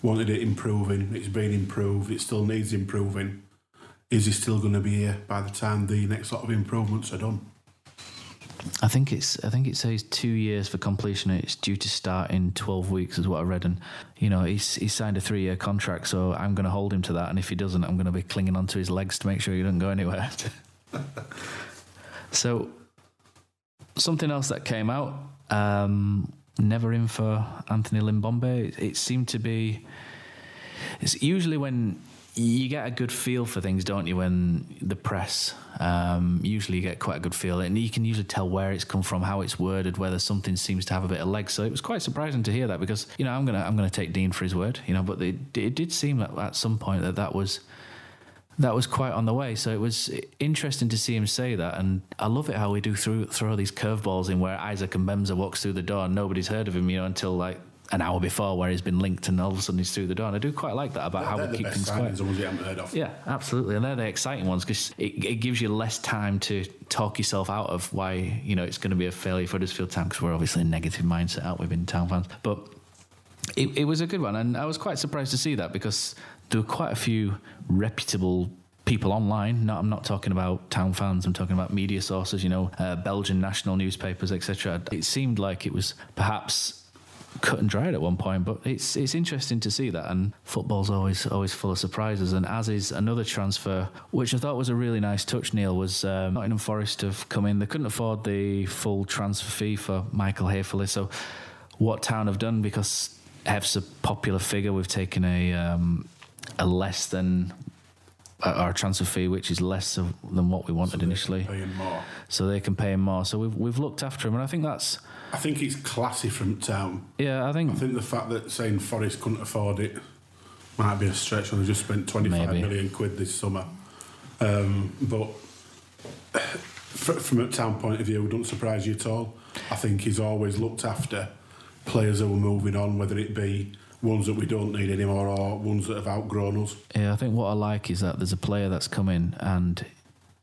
wanted it improving, it's been improved, it still needs improving. Is he still going to be here by the time the next lot of improvements are done? I think it says 2 years for completion. It's due to start in 12 weeks is what I read, and he's signed a 3-year contract, so I'm going to hold him to that, and if he doesn't, I'm going to be clinging onto his legs to make sure he doesn't go anywhere. So something else that came out, never in for Anthony Limbombe. It seemed to be... It's usually when you get a good feel for things, don't you, when the press... usually you get quite a good feel, and you can usually tell where it's come from, how it's worded, whether something seems to have a bit of leg. So it was quite surprising to hear that, because, I'm gonna take Dean for his word, but it did seem that at some point that was quite on the way. So it was interesting to see him say that, and I love it how we do throw these curveballs in where Isaac Mbemza walks through the door and nobody's heard of him, until like an hour before, where he's been linked and all of a sudden he's through the door. And I do quite like that about how we keep things quiet. They're the best signings, the ones you haven't heard of. Yeah, absolutely, and they're the exciting ones, because it gives you less time to talk yourself out of why it's going to be a failure for Huddersfield Town, because we're obviously in a negative mindset out within Town fans. But it was a good one, and I was quite surprised to see that, because there were quite a few reputable people online. I'm not talking about Town fans, I'm talking about media sources, Belgian national newspapers, etc. It seemed like it was perhaps cut and dried at one point, but it's interesting to see that, and football's always full of surprises. And as is another transfer, which I thought was a really nice touch, Neil, was Nottingham Forest have come in. They couldn't afford the full transfer fee for Michael Hayfley, so what Town have done, because Hef's a popular figure, we've taken a less than our transfer fee, which is less than what we wanted initially. So they can pay him more. So we've looked after him, and I think it's classy from Town. Yeah, I think the fact that saying Forest couldn't afford it might be a stretch, and they just spent 25 million quid this summer. But from a Town point of view, it doesn't surprise you at all. I think he's always looked after players who are moving on, whether it be ones that we don't need anymore or ones that have outgrown us. Yeah, I think what I like is that there's a player that's come in and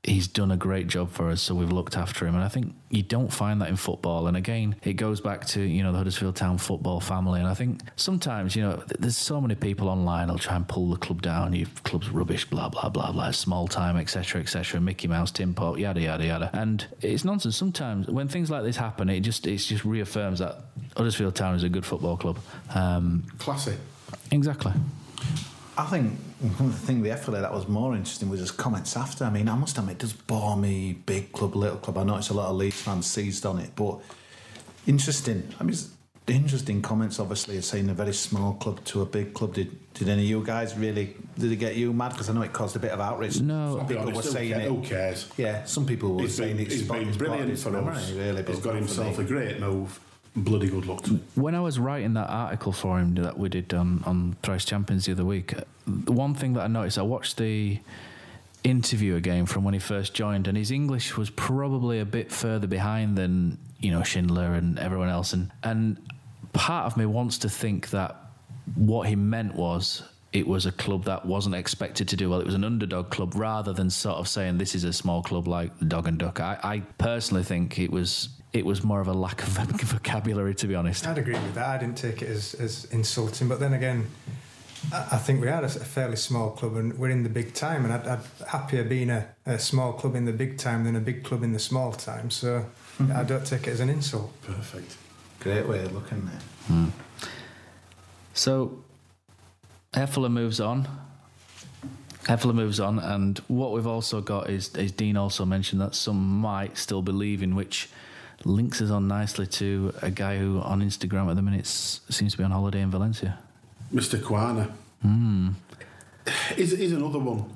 he's done a great job for us, so we've looked after him. And I think you don't find that in football. And again, it goes back to, the Huddersfield Town football family. And I think sometimes, there's so many people online who'll try and pull the club down. Your club's rubbish, blah, blah, blah, blah, small time, etc., etc., Mickey Mouse, Tim Pot, yada, yada, yada. And it's nonsense. Sometimes when things like this happen, it just reaffirms that Huddersfield Town is a good football club. Classy. Exactly. I think one of the things with FLA that was more interesting was his comments after. I mean, I must admit, it does bore me, big club, little club. I noticed a lot of Leeds fans seized on it, but interesting. I mean, it's interesting comments, obviously, saying a very small club to a big club. Did any of you guys really, did it get you mad? Because I know it caused a bit of outrage. No. Some people were saying it. Who cares? Yeah, some people were saying it's been brilliant for us. Really, he's got himself a great move. Bloody good luck to him. When I was writing that article for him that we did on Thrice Champions the other week, the one thing that I noticed, I watched the interview again from when he first joined, and his English was probably a bit further behind than, you know, Schindler and everyone else. And part of me wants to think that what he meant was it was a club that wasn't expected to do well. It was an underdog club, rather than sort of saying this is a small club like the Dog and Duck. I personally think it was more of a lack of vocabulary, to be honest. I'd agree with that. I didn't take it as insulting, but then again, I think we are a fairly small club and we're in the big time, and I'd happier being a small club in the big time than a big club in the small time, so I don't take it as an insult. Perfect. Great way of looking at it. So Heffler moves on, and what we've also got is Dean also mentioned that some might still believe in, which links us on nicely to a guy who on Instagram at the minute seems to be on holiday in Valencia. Mr. Kwana. Is another one,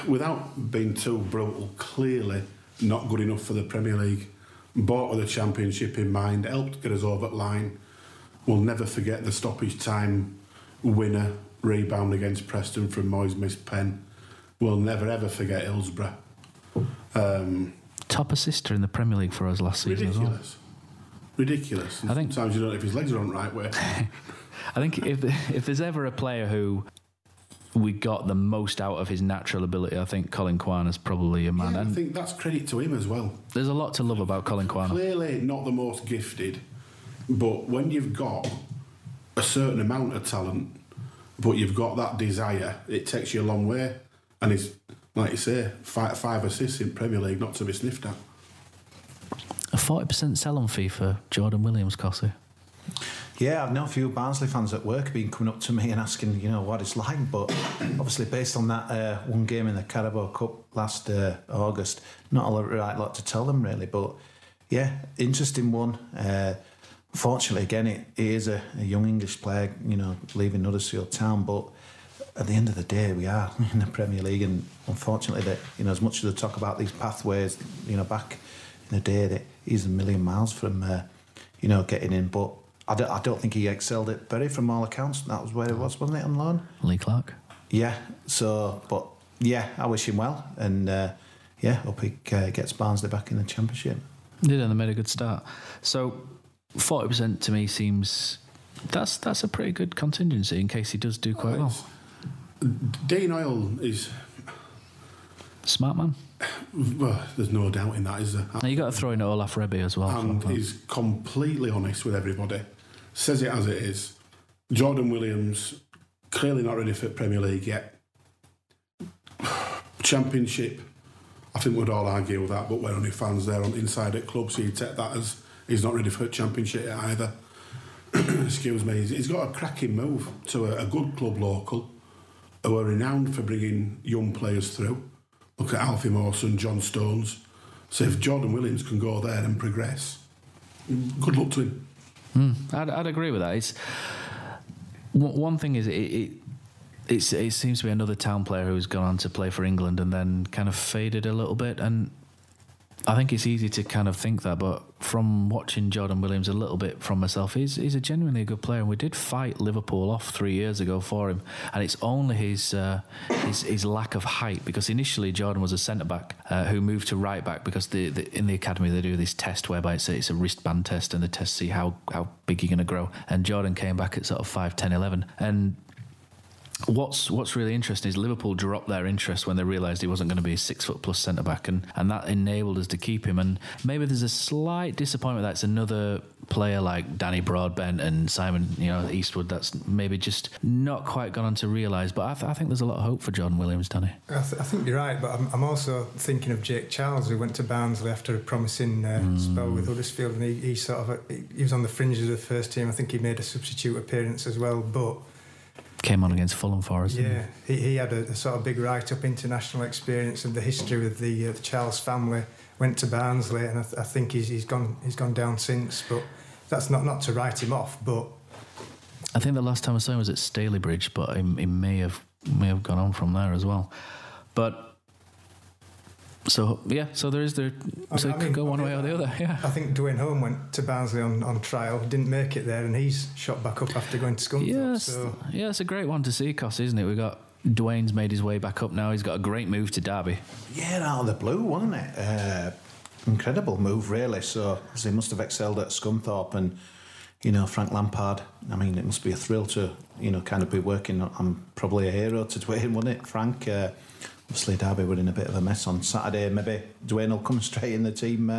without being too brutal, clearly not good enough for the Premier League. Bought with the Championship in mind, helped get us over the line. We'll never forget the stoppage time winner rebound against Preston from Moyes' missed pen. We'll never ever forget Hillsborough. Top assister in the Premier League for us last season as well. Ridiculous. I think sometimes you don't know if his legs are on the right way. I think if there's ever a player who we got the most out of his natural ability, I think Colin Kwana's probably a man. Yeah, and I think that's credit to him as well. There's a lot to love about Colin Kwana. Clearly not the most gifted, but when you've got a certain amount of talent, but you've got that desire, it takes you a long way. And he's, like you say, five assists in Premier League, not to be sniffed at. A 40% sell-on fee for Jordan Williams, Kosi. Yeah, I've known a few Barnsley fans at work have been coming up to me and asking, you know, what it's like. But obviously, based on that one game in the Carabao Cup last August, not a right lot to tell them, really. But yeah, interesting one. Fortunately, again, it is a young English player, you know, leaving Huddersfield Town. But at the end of the day, we are in the Premier League, and unfortunately, that, you know, as much as they talk about these pathways, you know, back in the day, that he's a million miles from, you know, getting in. But I don't think he excelled at Bury from all accounts. That was where it was, wasn't it, on loan? Lee Clark. Yeah. So, but yeah, I wish him well, and yeah, hope he gets Barnsley back in the Championship. Did, and they made a good start. So 40% to me seems that's a pretty good contingency in case he does do quite well. Dean Oil is smart man. Well, there's no doubt in that, is there? Now you got to throw in Olaf Rebbe as well. And he's completely honest with everybody. Says it as it is. Jordan Williams, clearly not ready for Premier League yet. Championship, I think we'd all argue with that, but we're only fans there on inside at club, so you take that as he's not ready for Championship yet either. Excuse me. He's got a cracking move to a good club local who are renowned for bringing young players through. Look at Alfie Mawson, John Stones. So if Jordan Williams can go there and progress, good luck to him. I'd agree with that. It's one thing is it seems to be another Town player who's gone on to play for England and then kind of faded a little bit, and I think it's easy to kind of think that, but from watching Jordan Williams a little bit from myself, he's a genuinely good player, and we did fight Liverpool off 3 years ago for him, and it's only his lack of height, because initially Jordan was a centre-back who moved to right-back because in the academy they do this test whereby it's a wristband test, and the test see how big you're going to grow, and Jordan came back at sort of 5'10", 11, and What's really interesting is Liverpool dropped their interest when they realised he wasn't going to be a 6 foot plus centre back, and that enabled us to keep him. And maybe there's a slight disappointment that it's another player like Danny Broadbent and Simon, Eastwood, that's maybe just not quite gone on to realise. But I think there's a lot of hope for Jordan Williams, Danny. I think you're right, but I'm also thinking of Jake Charles, who went to Barnsley after a promising spell with Huddersfield, and he sort of he was on the fringes of the first team. I think he made a substitute appearance as well, but came on against Fulham for us. Yeah, he had a sort of big write-up international experience of the history of the Charles family. Went to Barnsley, and I think he's gone down since. But that's not to write him off. But I think the last time I saw him was at Stalybridge, but he may have gone on from there as well. But so there is it could go one way or the other. Yeah, I think Dwayne Home went to Barnsley on trial, didn't make it there, and he's shot back up after going to Scunthorpe. Yes, yeah, it's a great one to see, Kosi, isn't it? We got Dwayne's made his way back up now. He's got a great move to Derby. Yeah, out of the blue, wasn't it? Incredible move, really. So he must have excelled at Scunthorpe, and Frank Lampard. I mean, it must be a thrill to kind of be working. I'm probably a hero to Dwayne, wasn't it, Frank? Obviously, Derby were in a bit of a mess on Saturday. Maybe Dwayne will come straight in the team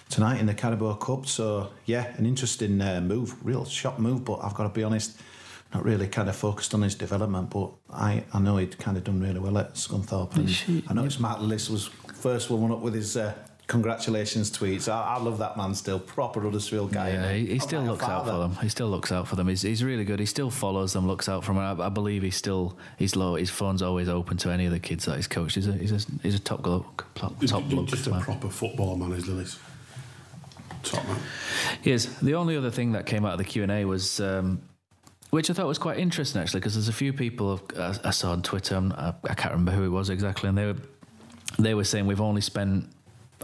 tonight in the Carabao Cup. So, yeah, an interesting move, real shot move. But I've got to be honest, not really kind of focused on his development. But I know he'd kind of done really well at Scunthorpe. And I noticed Matt Lewis was first one up with his congratulations tweets. I love that man still. Proper Huddersfield guy. Yeah, he still looks out for them. He still looks out for them. He's really good. He still follows them, looks out for them. I believe he's low. His phone's always open to any of the kids that he's coached. He's a top bloke. Just a proper football man, is Lewis. Top man. Yes. The only other thing that came out of the Q&A was, which I thought was quite interesting actually, because there's a few people I saw on Twitter. I can't remember who it was exactly, and they were saying we've only spent.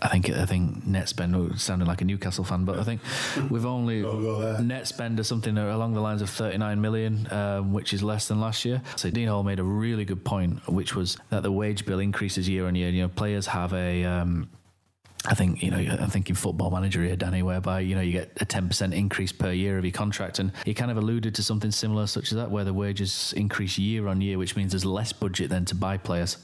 I think net spend sounded like a Newcastle fan, but I think we've only net spend or something along the lines of 39 million, which is less than last year. So Dean Hall made a really good point, which was that the wage bill increases year on year. Players have a, I think in Football Manager here, Danny, whereby you get a 10% increase per year of your contract, and he kind of alluded to something similar, such as that, where the wages increase year on year, which means there's less budget then to buy players.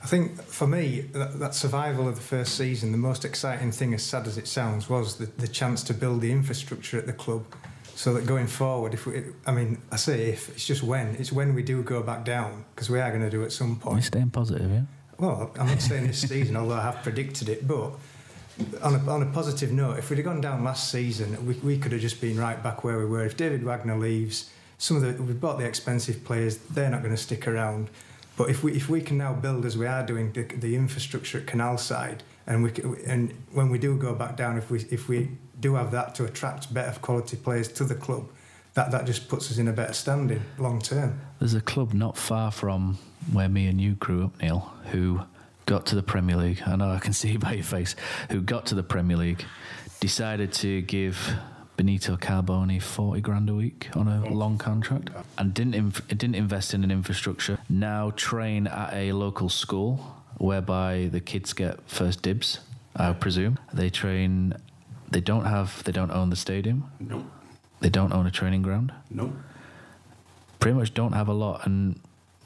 I think for me, that survival of the first season, the most exciting thing, as sad as it sounds, was the chance to build the infrastructure at the club, so that going forward, it's just when we do go back down, because we are going to do at some point. You're staying positive, yeah? Well, I'm not saying this season, although I have predicted it, but on a positive note, if we'd have gone down last season, we could have just been right back where we were. If David Wagner leaves, we bought the expensive players, they're not going to stick around. But if we can now build, as we are doing, the infrastructure at Canal Side, and when we do go back down, if we do have that to attract better quality players to the club, that just puts us in a better standing long term. There's a club not far from where me and you grew up, Neil, who got to the Premier League. I know I can see by your face. Who got to the Premier League, decided to give Benito Carboni 40 grand a week on a long contract, and didn't invest in an infrastructure. Now train at a local school whereby the kids get first dibs, I presume. They train. They don't own the stadium. No. They don't own a training ground. No. Pretty much don't have a lot. And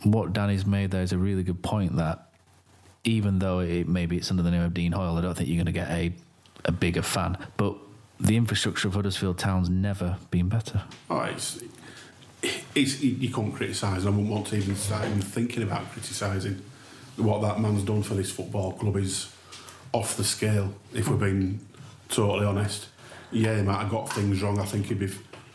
what Danny's made there is a really good point, that even though maybe it's under the name of Dean Hoyle, I don't think you're going to get a bigger fan. But the infrastructure of Huddersfield Town's never been better. Oh, you can't criticise. I wouldn't want to even start thinking about criticising. What that man's done for this football club is off the scale, if we're being totally honest. Yeah, he might have got things wrong. I think he'd be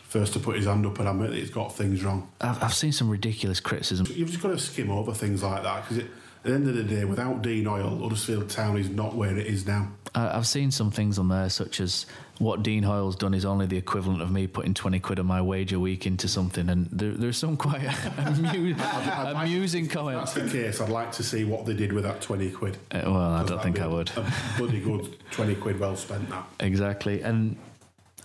first to put his hand up and admit that he's got things wrong. I've seen some ridiculous criticism. You've just got to skim over things like that, because at the end of the day, without Dean Hoyle, Huddersfield Town is not where it is now. I've seen some things on there, such as what Dean Hoyle's done is only the equivalent of me putting 20 quid of my wage a week into something, and there's some quite amusing comments. If that's the case, I'd like to see what they did with that 20 quid. Well, I don't think I would. A bloody good 20 quid well spent, that. Exactly. And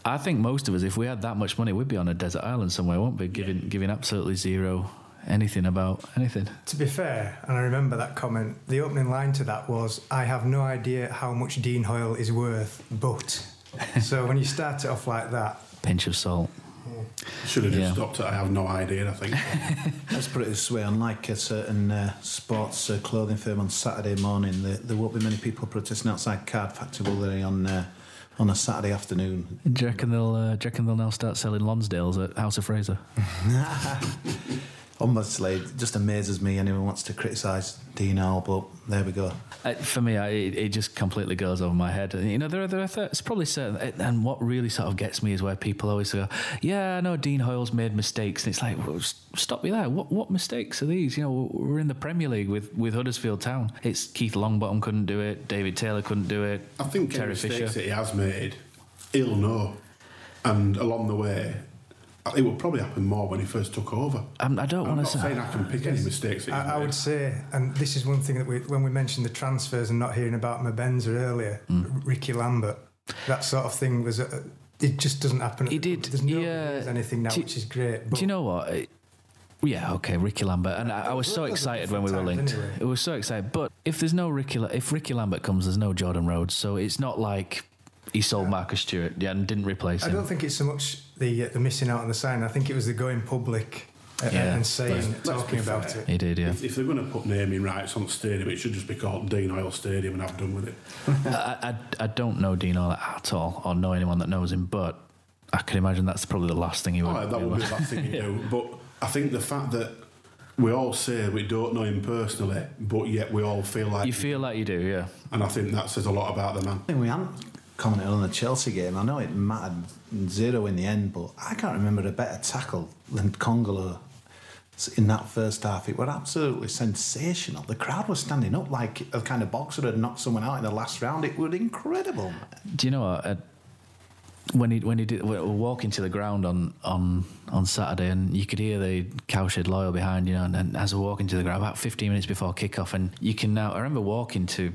I think most of us, if we had that much money, we'd be on a desert island somewhere, won't we? Giving absolutely zero anything about anything. To be fair, and I remember that comment, the opening line to that was, I have no idea how much Dean Hoyle is worth, but... So when you start it off like that... Pinch of salt. Should have just stopped at I have no idea, I think. Let's put it this way, unlike a certain sports clothing firm on Saturday morning, there won't be many people protesting outside Card Factory, will there, on a Saturday afternoon. Do you reckon they'll now start selling Lonsdales at House of Fraser? Honestly, it just amazes me anyone wants to criticise Dean Hall, but there we go. For me, it just completely goes over my head. You know, it's probably certain, and what really sort of gets me is where people always go, yeah, I know Dean Hoyle's made mistakes, and it's like, well, stop you there. What mistakes are these? You know, we're in the Premier League with Huddersfield Town. It's Keith Longbottom couldn't do it, David Taylor couldn't do it. I think Terry any mistakes Fisher that he has made, he'll know, and along the way, it will probably happen more when he first took over. I don't want to say. I'm not saying I can pick any mistakes that he's made. I would say, and this is one thing that when we mentioned the transfers and not hearing about Mabenza earlier, Ricky Lambert, that sort of thing was, it just doesn't happen. He did. There's no anything now, which is great. Do you know what? Ricky Lambert, and I was so excited when we were linked. Anyway. It was so excited. But if Ricky Lambert comes, there's no Jordan Rhodes, so it's not like he sold Marcus Stewart and didn't replace him. I don't think it's so much the missing out on the sign. I think it was the going public and saying, talking about it. He did, yeah. If they're going to put naming rights on the stadium, it should just be called Dean Hoyle Stadium and have done with it. I don't know Dean Hoyle at all, or know anyone that knows him, but I can imagine that's probably the last thing he would do. That would be the last thing he'd do. But I think the fact that we all say we don't know him personally, but yet we all feel like... You feel like you do, yeah. And I think that says a lot about the man. I think we haven't commented on the Chelsea game. I know it mattered 0 in the end, but I can't remember a better tackle than Congolo in that first half. It was absolutely sensational. The crowd was standing up like a kind of boxer had knocked someone out in the last round. It was incredible. Do you know what? When he did, we were walking to the ground on Saturday, and you could hear the Cowshed Loyal behind, you know, and as we're walking to the ground, about 15 minutes before kickoff, and you can now. I remember walking to.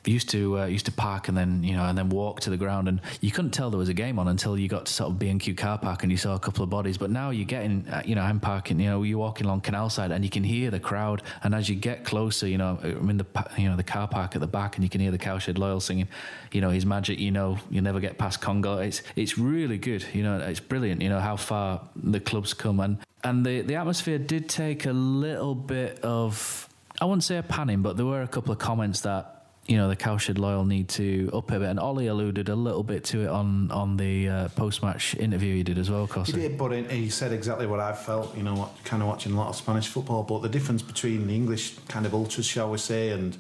Used to park and then walk to the ground, and you couldn't tell there was a game on until you got to sort of B&Q car park and you saw a couple of bodies. But now you're getting, I'm parking, you're walking along Canal Side and you can hear the crowd. And as you get closer, I'm in the car park at the back, and you can hear the Cowshed Loyal singing, his magic. You never get past Congo. It's really good. It's brilliant. how far the club's come, and the atmosphere did take a little bit of, I wouldn't say a panning, but there were a couple of comments that. The Cowshed Loyal need to up a bit, and Ollie alluded a little bit to it on the post-match interview he did as well, Kosi. He did, but he said exactly what I felt, kind of watching a lot of Spanish football, but the difference between the English kind of ultras, shall we say, and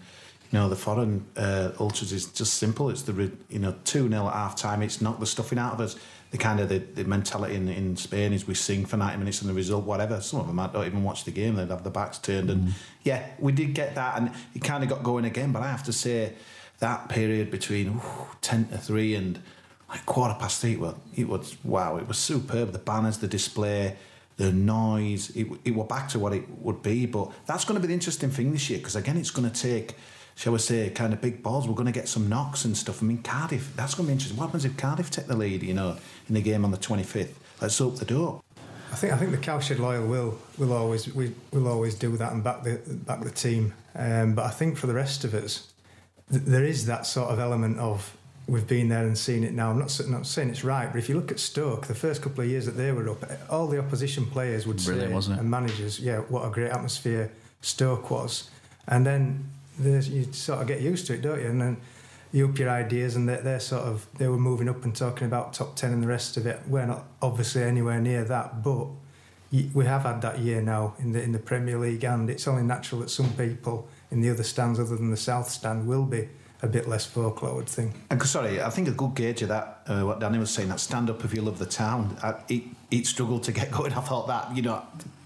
the foreign ultras is just simple. It's the 2-0 at half-time. It's knocked the stuffing out of us. The kind of the mentality in Spain is we sing for 90 minutes and the result, whatever. Some of them don't even watch the game. They'd have their backs turned. And yeah, we did get that, and it kind of got going again. But I have to say that period between 10-3 and like 8:15, it was superb. The banners, the display, the noise, it was back to what it would be. But that's going to be the interesting thing this year, because again, it's going to take, shall we say, kind of big balls. We're going to get some knocks and stuff. I mean, Cardiff, that's going to be interesting. What happens if Cardiff take the lead, in the game on the 25th? Let's hope they don't. I think the Cowshed Loyal will always do that and back the team. But I think for the rest of us, there is that sort of element of we've been there and seen it now. I'm not saying it's right, but if you look at Stoke, the first couple of years that they were up, all the opposition players would say, wasn't it? And managers, what a great atmosphere Stoke was. And then you sort of get used to it, don't you? And then you up your ideas, and they were moving up and talking about top 10 and the rest of it. We're not obviously anywhere near that, but we have had that year now in the Premier League, and it's only natural that some people in the other stands other than the South stand will be a bit less vocal, I would think. Sorry, I think a good gauge of that, what Danny was saying, that stand up if you love the town, it struggled to get going. I thought that,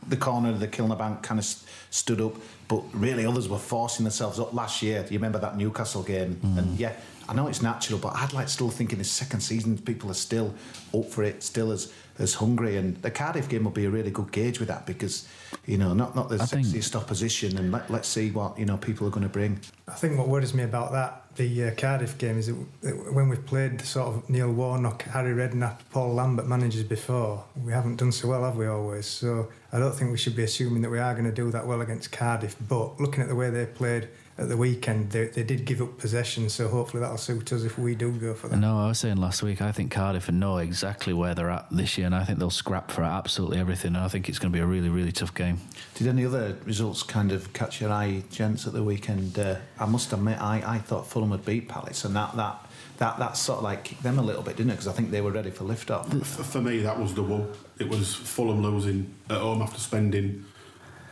the corner of the Kilnabank kind of stood up, but really others were forcing themselves up last year. Do you remember that Newcastle game? And yeah, I know it's natural, but I'd still think in the second season people are still up for it, still as hungry, and the Cardiff game will be a really good gauge with that, because not the sexiest opposition, and let's see what people are going to bring. I think what worries me about that, the Cardiff game, is that when we've played sort of Neil Warnock, Harry Redknapp, Paul Lambert managers before, we haven't done so well, have we, always? So I don't think we should be assuming that we are going to do that well against Cardiff, but looking at the way they played at the weekend, they did give up possession, so hopefully that'll suit us if we do go for that. No, I was saying last week, I think Cardiff know exactly where they're at this year, and I think they'll scrap for absolutely everything, and I think it's going to be a really, really tough game. Did any other results kind of catch your eye, gents, at the weekend? I must admit, I thought Fulham would beat Palace, and that sort of like kicked them a little bit, didn't it? Because I think they were ready for lift-off. For me, that was the woe. It was Fulham losing at home after spending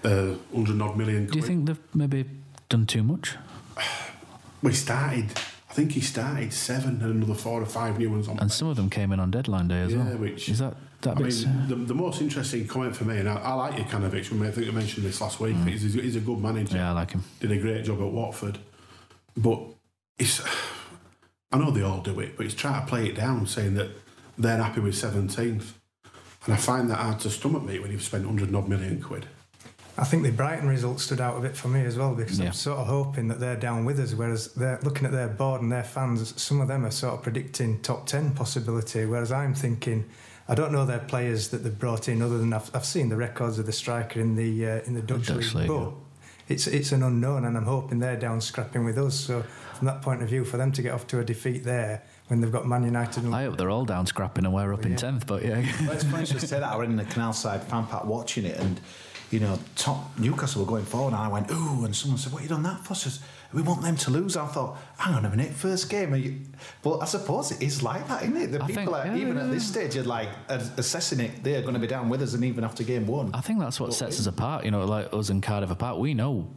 100-odd million quid. Do you think they've maybe done too much? Well, I think he started 7 and another 4 or 5 new ones on. And some of them came in on deadline day as well. Yeah, which is that I bit? mean, the most interesting comment for me, and I like Jokanovic. I think I mentioned this last week. He's a good manager. Yeah, I like him. Did a great job at Watford, but I know they all do it, but he's trying to play it down, saying that they're happy with 17th, and I find that hard to stomach, mate, when you've spent 100-odd million quid. I think the Brighton results stood out a bit for me as well, because I'm sort of hoping that they're down with us, whereas they're looking at their board and their fans, some of them are sort of predicting top 10 possibility, whereas I'm thinking, I don't know their players that they've brought in other than I've seen the records of the striker in the Dutch League, but it's an unknown, and I'm hoping they're down scrapping with us. So from that point of view, for them to get off to a defeat there when they've got Man United, I hope they're all down scrapping and we're up in 10th. But yeah, well, it's funny to say that. I was in the Canal Side fan pack watching it, and top Newcastle were going forward, and I went, ooh, and someone said, what have you done that for? Says, we want them to lose. I thought, hang on a minute, first game. But I suppose it is like that, isn't it? The people at this stage are like assessing it. They're going to be down with us, and even after game 1. I think that's what sets us apart, like us and Cardiff apart. We know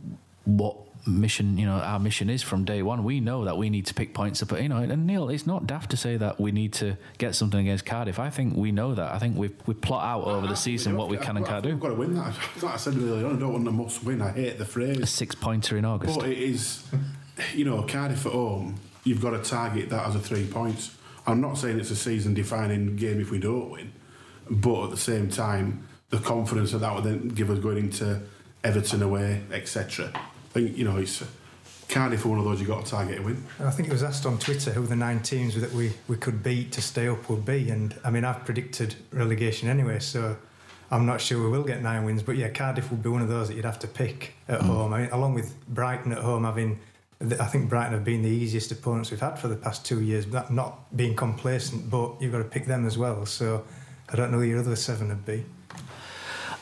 what mission, our mission is from day one. We know that we need to pick points up, and Neil, it's not daft to say that we need to get something against Cardiff. I think we know that. I think we plot out over the season what we can and can't do. We've got to win that. Like I said earlier on, I don't want a must win. I hate the phrase. A 6-pointer in August. But it is, Cardiff at home, you've got to target that as a 3 points. I'm not saying it's a season-defining game if we don't win, but at the same time, the confidence that would then give us going into Everton away, etc. I think, it's Cardiff are one of those you've got to target a win. I think it was asked on Twitter who the 9 teams that we could beat to stay up would be, and I mean, I've predicted relegation anyway, so I'm not sure we will get 9 wins, but yeah, Cardiff would be one of those that you'd have to pick at home. I mean, along with Brighton at home, I think Brighton have been the easiest opponents we've had for the past 2 years, that not being complacent, but you've got to pick them as well, so I don't know who your other 7 would be.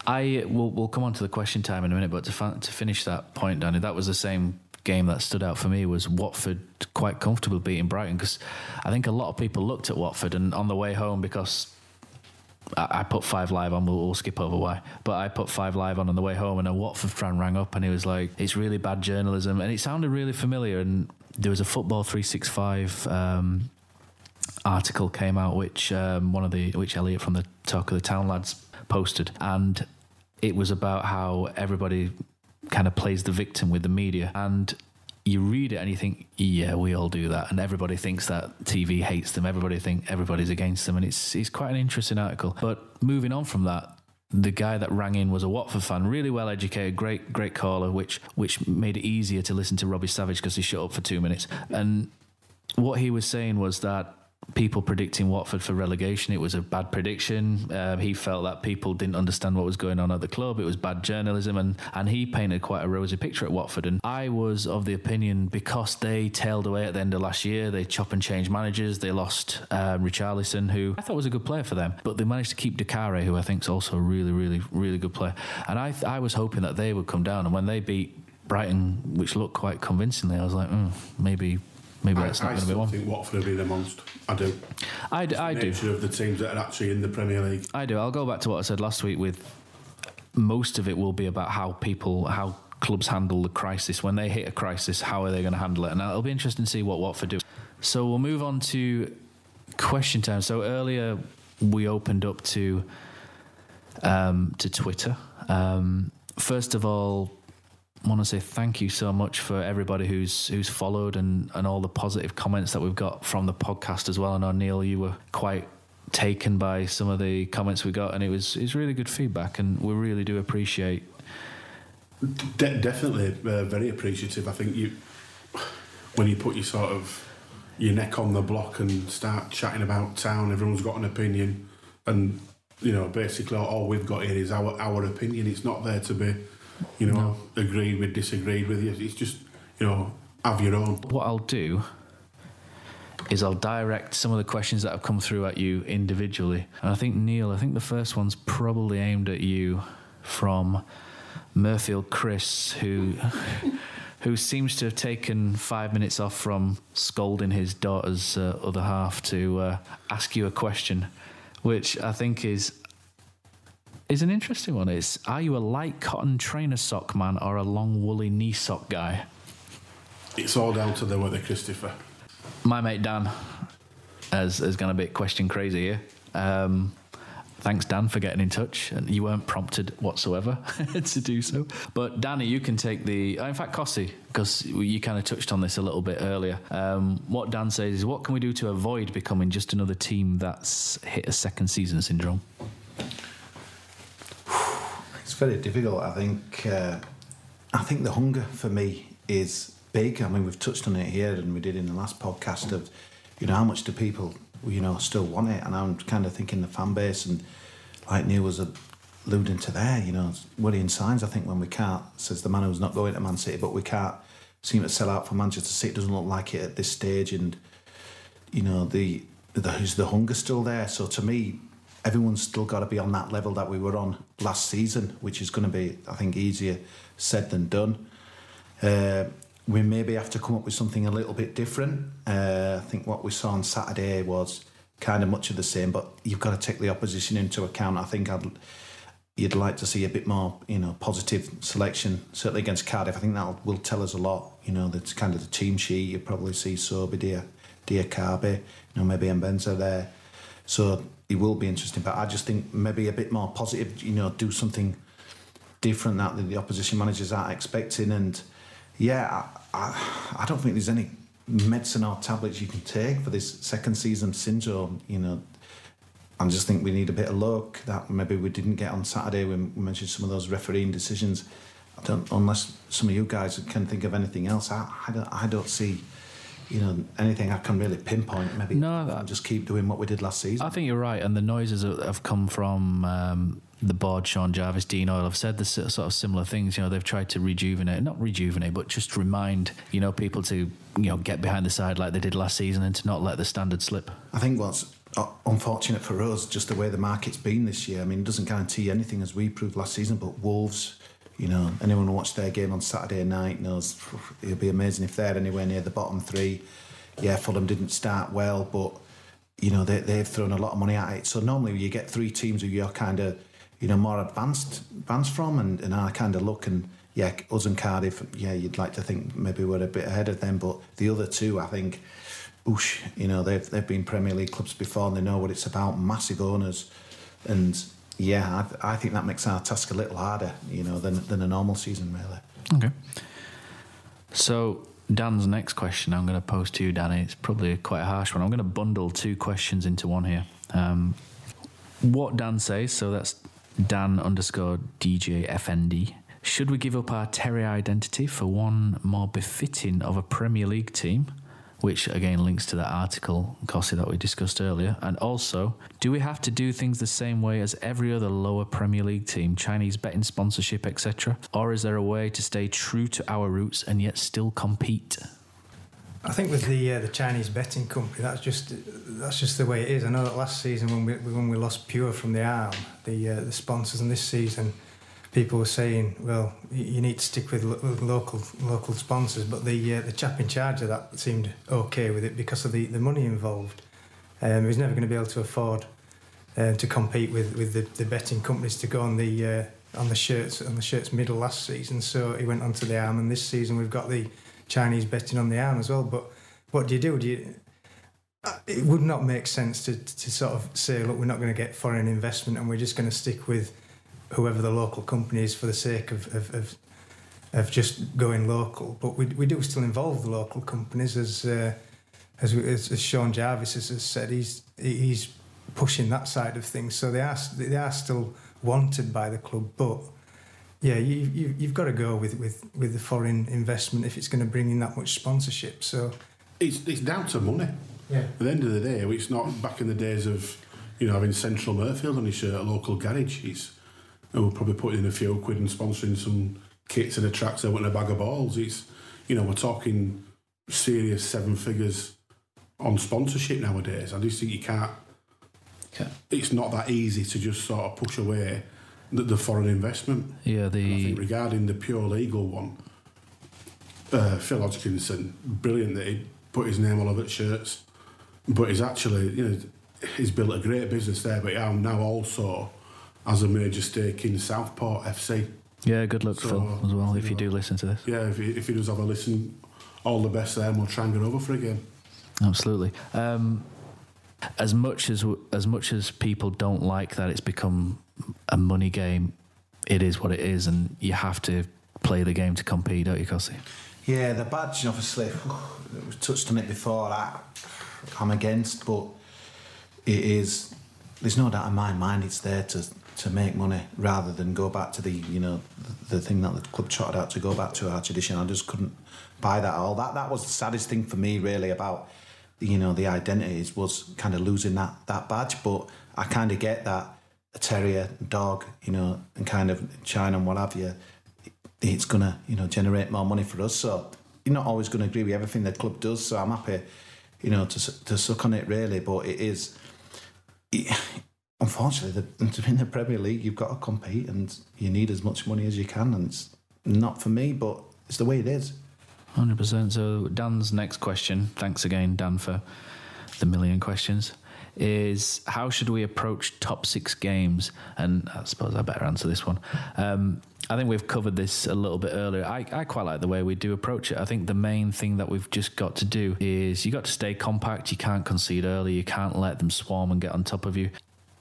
We'll come on to the question time in a minute, but to finish that point, Danny, that was the same game that stood out for me, was Watford quite comfortable beating Brighton, because I think a lot of people looked at Watford, and on the way home, because I put 5 Live on, we'll skip over why, but I put 5 Live on the way home, and a Watford fan rang up and he was like, it's really bad journalism, and it sounded really familiar. And there was a Football 365 article came out, which Elliot from the Talk of the Town lads posted, and it was about how everybody kind of plays the victim with the media, and you read it and you think, yeah, we all do that, and everybody thinks that TV hates them, everybody's against them, and it's quite an interesting article. But moving on from that, the guy that rang in was a Watford fan, really well educated, great caller, which made it easier to listen to Robbie Savage because he shut up for 2 minutes. And what he was saying was that people predicting Watford for relegation, it was a bad prediction. He felt that people didn't understand what was going on at the club. It was bad journalism, and he painted quite a rosy picture at Watford. And I was of the opinion, because they tailed away at the end of last year, they chop and change managers, they lost Richarlison, who I thought was a good player for them, but they managed to keep Doucouré, who I think is also a really, really, really good player. And I was hoping that they would come down, and when they beat Brighton, which looked quite convincingly, I was like, maybe that's not going to be one. I think Watford have been amongst. I do. I do. Nature of the teams that are actually in the Premier League. I do. I'll go back to what I said last week. With most of it will be about how clubs handle the crisis. When they hit a crisis, how are they going to handle it? And it'll be interesting to see what Watford do. So we'll move on to question time. So earlier we opened up to Twitter. First of all, I want to say thank you so much for everybody who's followed and all the positive comments that we've got from the podcast as well. I know, Neil, you were quite taken by some of the comments we got, and it was really good feedback, and we really do appreciate. Definitely very appreciative. I think when you put your neck on the block and start chatting about town, everyone's got an opinion, and basically all we've got here is our opinion. It's not there to be agreed with, disagreed with you. It's just, have your own. What I'll do is I'll direct some of the questions that have come through at you individually. And I think, Neil, the first one's probably aimed at you from Murfield Chris, who seems to have taken 5 minutes off from scolding his daughter's other half to ask you a question, which I think is is an interesting one. It's, are you a light cotton trainer sock man or a long woolly knee sock guy? It's all down to the weather, Christopher. My mate Dan has gone a bit question crazy here. Thanks, Dan, for getting in touch. And you weren't prompted whatsoever to do so. But Danny, you can take the... in fact, Kosi, because you kind of touched on this a little bit earlier. What Dan says is, what can we do to avoid becoming just another team that's hit a second season syndrome? It's very difficult. I think the hunger for me is big. I mean, we've touched on it here, and we did in the last podcast of, how much do people, still want it? And I'm kind of thinking the fan base, and like Neil was alluding to there, worrying signs. I think when we can't, says the man who's not going to Man City, but we can't seem to sell out for Manchester City. It doesn't look like it at this stage, and is the hunger still there? So to me, everyone's still got to be on that level that we were on last season, which is going to be, I think, easier said than done. We maybe have to come up with something a little bit different. I think what we saw on Saturday was kind of much of the same, but you've got to take the opposition into account. I think you'd like to see a bit more, positive selection, certainly against Cardiff. I think that will tell us a lot. That's kind of the team sheet. You probably see Sobe, Diakabe, maybe Mbenza there. So it will be interesting, but I just think maybe a bit more positive, do something different that the opposition managers aren't expecting. And yeah, I don't think there's any medicine or tablets you can take for this second season syndrome. I just think we need a bit of luck that maybe we didn't get on Saturday when we mentioned some of those refereeing decisions. Unless some of you guys can think of anything else, I don't see anything I can really pinpoint. Maybe just keep doing what we did last season. I think you're right, and the noises have come from the board. Sean Jarvis, Dean Oil have said the sort of similar things. They've tried to not rejuvenate, but just remind people to get behind the side like they did last season and to not let the standard slip. I think what's unfortunate for us, just the way the market's been this year. I mean, it doesn't guarantee anything, as we proved last season, but Wolves, anyone who watched their game on Saturday night knows it'll be amazing if they're anywhere near the bottom three. Yeah, Fulham didn't start well, but they've thrown a lot of money at it. So normally you get three teams who you're kind of more advanced from, and I kind of look, and yeah, us and Cardiff, yeah, you'd like to think maybe we're a bit ahead of them, but the other two, I think, they've been Premier League clubs before, and they know what it's about, massive owners, and yeah, I think that makes our task a little harder, than a normal season, really. Okay. So Dan's next question I'm going to pose to you, Danny. It's probably quite a harsh one. I'm going to bundle two questions into one here. What Dan says, so that's Dan_DJFND. Should we give up our Terry identity for one more befitting of a Premier League team? Which again links to that article, Kosi, that we discussed earlier. And also, do we have to do things the same way as every other lower Premier League team, Chinese betting sponsorship, etc.? Or is there a way to stay true to our roots and yet still compete? I think with the Chinese betting company, that's just the way it is. I know that last season when we lost Pure from the arm, the sponsors, and this season people were saying, well, you need to stick with local sponsors. But the chap in charge of that seemed okay with it because of the money involved. He was never going to be able to afford to compete with the betting companies to go on the shirts middle last season. So he went onto the arm, and this season we've got the Chinese betting on the arm as well. But what do you do? It would not make sense to sort of say, look, we're not going to get foreign investment and we're just going to stick with whoever the local company is for the sake of just going local. But we do still involve the local companies, as Sean Jarvis has said. He's pushing that side of things, so they are still wanted by the club. But yeah, you've got to go with the foreign investment if it's going to bring in that much sponsorship. So it's down to money. Yeah. At the end of the day, it's not back in the days of having Central Murfield on his shirt, a local garage. We'll probably put in a few quid and sponsoring some kits and a tractor and a bag of balls. We're talking serious 7 figures on sponsorship nowadays. I just think you can't. It's not that easy to just sort of push away the foreign investment. Yeah, I think regarding the pure legal one, Phil Hodgkinson, brilliant that he put his name all over the shirts, but he's actually, he's built a great business there, but now also has a major stake in Southport FC. Yeah, good luck, Phil, as well, if you do listen to this. Yeah, if he does have a listen, all the best there, and we'll try and get over for a game. Absolutely. As much as people don't like that it's become a money game, it is what it is, and you have to play the game to compete, don't you, Kosi? Yeah, the badge, obviously, we touched on it before, I'm against, but it is, there's no doubt in my mind it's there to make money rather than go back to the thing that the club trotted out to go back to our tradition. I just couldn't buy that at all. That was the saddest thing for me, really, about the identities, was kind of losing that badge. But I kind of get that a terrier, dog, and kind of China and what have you, it's gonna generate more money for us. So you're not always going to agree with everything the club does. So I'm happy, to suck on it, really. But it is. Unfortunately, to be in the Premier League, you've got to compete and you need as much money as you can, and it's not for me, but it's the way it is. 100%. So Dan's next question, thanks again, Dan, for the million questions, is how should we approach top 6 games? And I suppose I better answer this one. I think we've covered this a little bit earlier. I quite like the way we do approach it. I think the main thing that we've just got to do is you got to stay compact. You can't concede early. You can't let them swarm and get on top of you.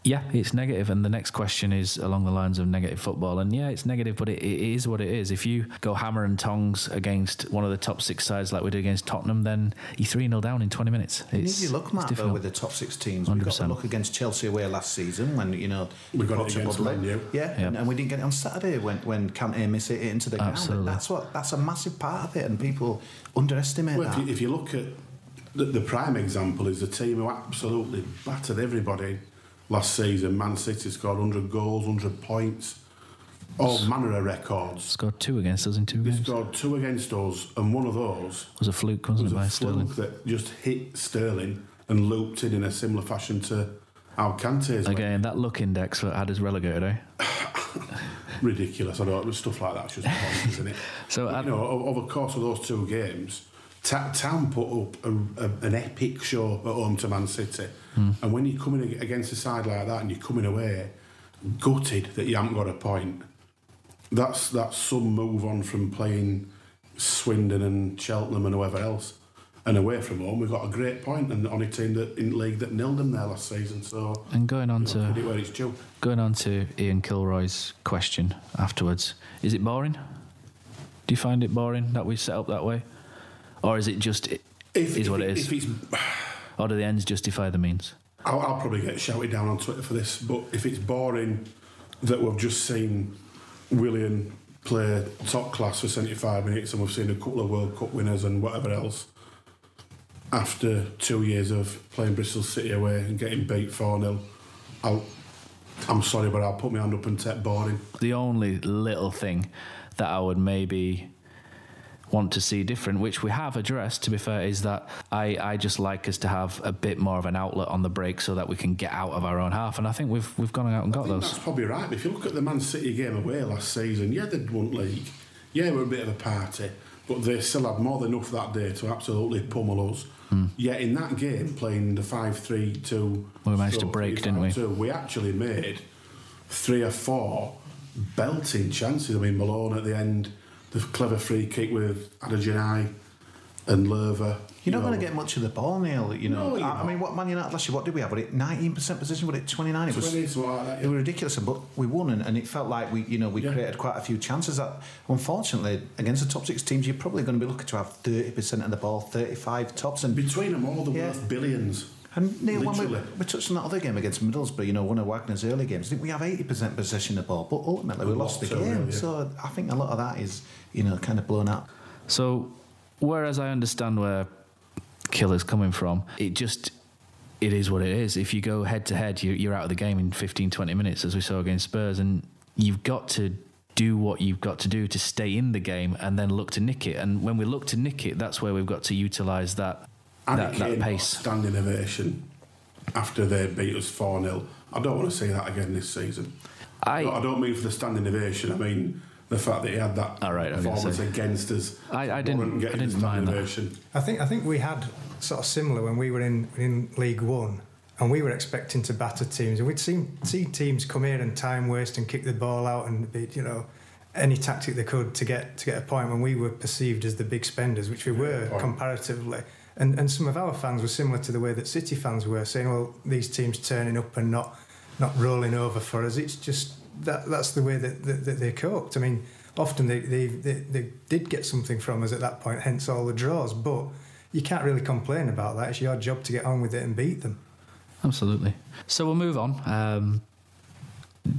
Yeah, it's negative, and the next question is along the lines of negative football. And yeah, it's negative, but it is what it is. If you go hammer and tongs against one of the top 6 sides like we did against Tottenham, then you're 3-0 down in 20 minutes. It's easy look, Matt, though, with the top 6 teams. 100%. We got to look against Chelsea away last season when, we got it against Man U. Yeah, and we didn't get it on Saturday when Kante missed it into the ground. That's a massive part of it, and people underestimate that. If you look at the prime example is the team who absolutely battered everybody last season. Man City scored 100 goals, 100 points, all manner of records. Scored 2 against us in 2 games. They scored 2 against us, and one of those was a fluke, wasn't it, by Sterling? That just hit Sterling and looped in a similar fashion to how Kante's. Again, that luck index had us relegated, eh? Ridiculous. I know, stuff like that's just point, isn't it? So over the course of those 2 games, Town put up an epic show at home to Man City. And when you're coming against a side like that and you're coming away gutted that you haven't got a point, that's some move on from playing Swindon and Cheltenham and whoever else. And away from home, we've got a great point, and on a team that in league that nilled them there last season. So and going on to where it's due. Going on to Ian Kilroy's question afterwards, is it boring? Do you find it boring that we set up that way? Or is it just is what it is? Or do the ends justify the means? I'll probably get shouted down on Twitter for this, but if it's boring that we've just seen Willian play top class for 75 minutes and we've seen a couple of World Cup winners and whatever else after 2 years of playing Bristol City away and getting beat 4-0, I'm sorry, but I'll put my hand up and take boring. The only little thing that I would maybe want to see different, which we have addressed, to be fair, is that I just like us to have a bit more of an outlet on the break so that we can get out of our own half, and I think we've gone out and got those. That's probably right. If you look at the Man City game away last season, yeah, they'd won league, yeah, we're a bit of a party, but they still had more than enough that day to absolutely pummel us. Yet in that game, playing the 5-3-2, we managed to break, didn't we? We actually made 3 or 4 belting chances. I mean, Malone at the end, the clever free kick with Adejanai and Lerva. You're not going to get much of the ball, Neil. No, I mean, what Man United last year? What did we have? Was it 19% possession? Was it 29? It was 20, something like that. Yeah. It was ridiculous, but we won, and it felt like we created quite a few chances. That unfortunately, against the top 6 teams, you're probably going to be looking to have 30% of the ball, 35 tops, and between them all, they're worth billions. And Neil, when we touched on that other game against Middlesbrough, one of Wagner's early games, I think we have 80% possession of the ball, but ultimately we lost the game. So I think a lot of that is, kind of blown up. So, whereas I understand where Killer's coming from, it is what it is. If you go head to head, you're out of the game in 15-20 minutes, as we saw against Spurs, and you've got to do what you've got to do to stay in the game and then look to nick it. And when we look to nick it, that's where we've got to utilise that pace. Standing ovation after they beat us 4-0. I don't want to see that again this season. I don't mean for the standing ovation. I mean the fact that he had that performance against us. I didn't mind that. I think we had sort of similar when we were in League One. and we were expecting to batter teams, and we'd see teams come here and time waste and kick the ball out and be, you know, any tactic they could to get a point, when we were perceived as the big spenders, which we were comparatively. And some of our fans were similar to the way that City fans were, saying, well, these teams turning up and not rolling over for us. It's just that's the way that they coped. I mean, often they did get something from us at that point, hence all the draws. But you can't really complain about that. It's your job to get on with it and beat them. Absolutely. So we'll move on.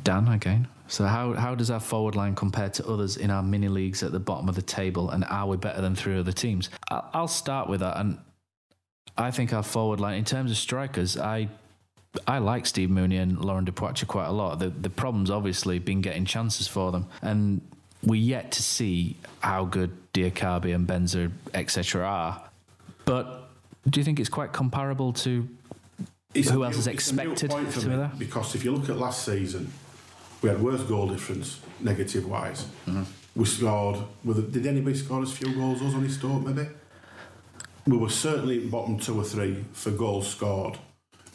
Dan, again. So how does our forward line compare to others in our mini leagues at the bottom of the table, and are we better than 3 other teams? I'll start with that, and I think our forward line, in terms of strikers, I like Steve Mooney and Laurent Depoitre quite a lot. The problem's obviously been getting chances for them, and we're yet to see how good Diakabi and Benza, etc. are. But do you think it's quite comparable to who else is expected to be there? Because if you look at last season, we had worse goal difference, negative-wise. Mm-hmm. We scored... Did anybody score as few goals as us on Stoke, maybe? We were certainly in bottom 2 or 3 for goals scored,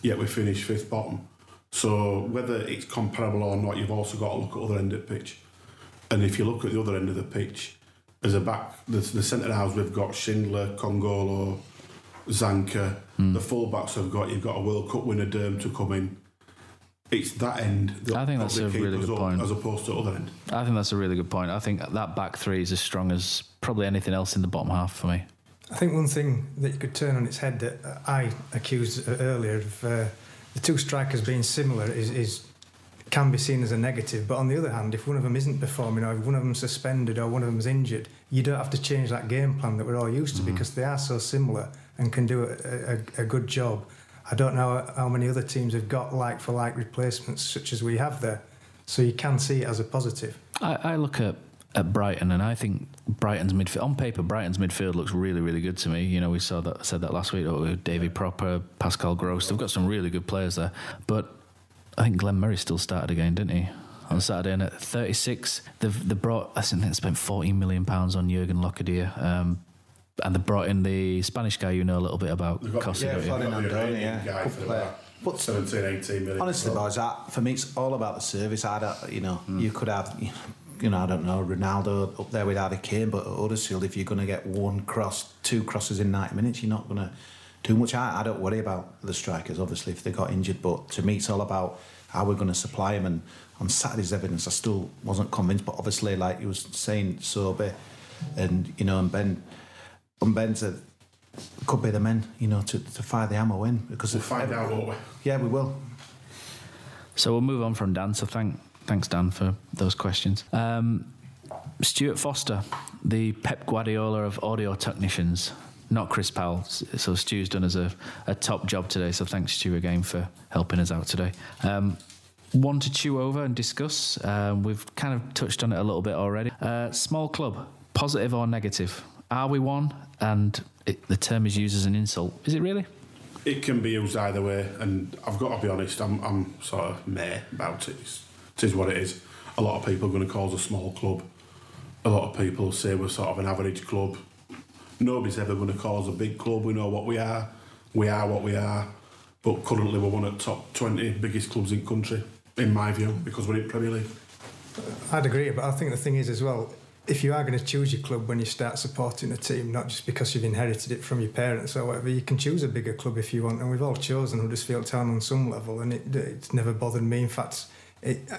yet we finished 5th bottom. So whether it's comparable or not, you've also got to look at the other end of the pitch. And if you look at the other end of the pitch, as a back, the centre halves, we've got Schindler, Congolo, Zanka. The full-backs you've got a World Cup winner, Derm, to come in. It's that end that I think that's a really good point. As opposed to the other end. I think that's a really good point. I think that back 3 is as strong as probably anything else in the bottom half for me. I think one thing that you could turn on its head that I accused earlier of the 2 strikers being similar is can be seen as a negative. But on the other hand, if one of them isn't performing, or if one of them's suspended, or one of them's injured, you don't have to change that game plan that we're all used to, because they are so similar and can do a good job. I don't know how many other teams have got like-for-like replacements such as we have there. So you can see it as a positive. I look at Brighton, and I think Brighton's midfield, on paper, Brighton's midfield looks really, really good to me. You know, we said that last week with Davy Proper, Pascal Gross. They've got some really good players there. But I think Glenn Murray still started again, didn't he? On Saturday, and at 36, they brought, I think they spent £14 million on Jurgen Locadia. And they brought in the Spanish guy you know a little bit about, Kosi. But 17, 18 million. Honestly, boys, for me, it's all about the service. You could have, I don't know, Ronaldo up there with Harry Kane, but at Huddersfield, if you're going to get 1 cross, 2 crosses in 90 minutes, you're not going to do much. I don't worry about the strikers, obviously, if they got injured, but to me, it's all about how we're going to supply them. And on Saturday's evidence, I still wasn't convinced, but obviously, like you was saying, Sobe and Ben. Benza could be the men, to fire the ammo in, because we'll find out, won't we? Yeah, we will. So we'll move on from Dan. So thanks, Dan, for those questions. Stuart Foster, the Pep Guardiola of audio technicians, not Chris Powell. So Stu's done us a top job today. So thanks, Stu, again for helping us out today. One to chew over and discuss. We've kind of touched on it a little bit already. Small club, positive or negative? Are we one? And the term is used as an insult. Is it really? It can be used either way, and I've got to be honest, I'm sort of meh about it. It is what it is. A lot of people are going to call us a small club. A lot of people say we're sort of an average club. Nobody's ever going to call us a big club. We know what we are. We are what we are. But currently we're one of the top 20 biggest clubs in the country, in my view, because we're in Premier League. I'd agree, but I think the thing is as well, if you are going to choose your club when you start supporting a team, not just because you've inherited it from your parents or whatever, you can choose a bigger club if you want, and we've all chosen Huddersfield Town on some level, and it's never bothered me. In fact,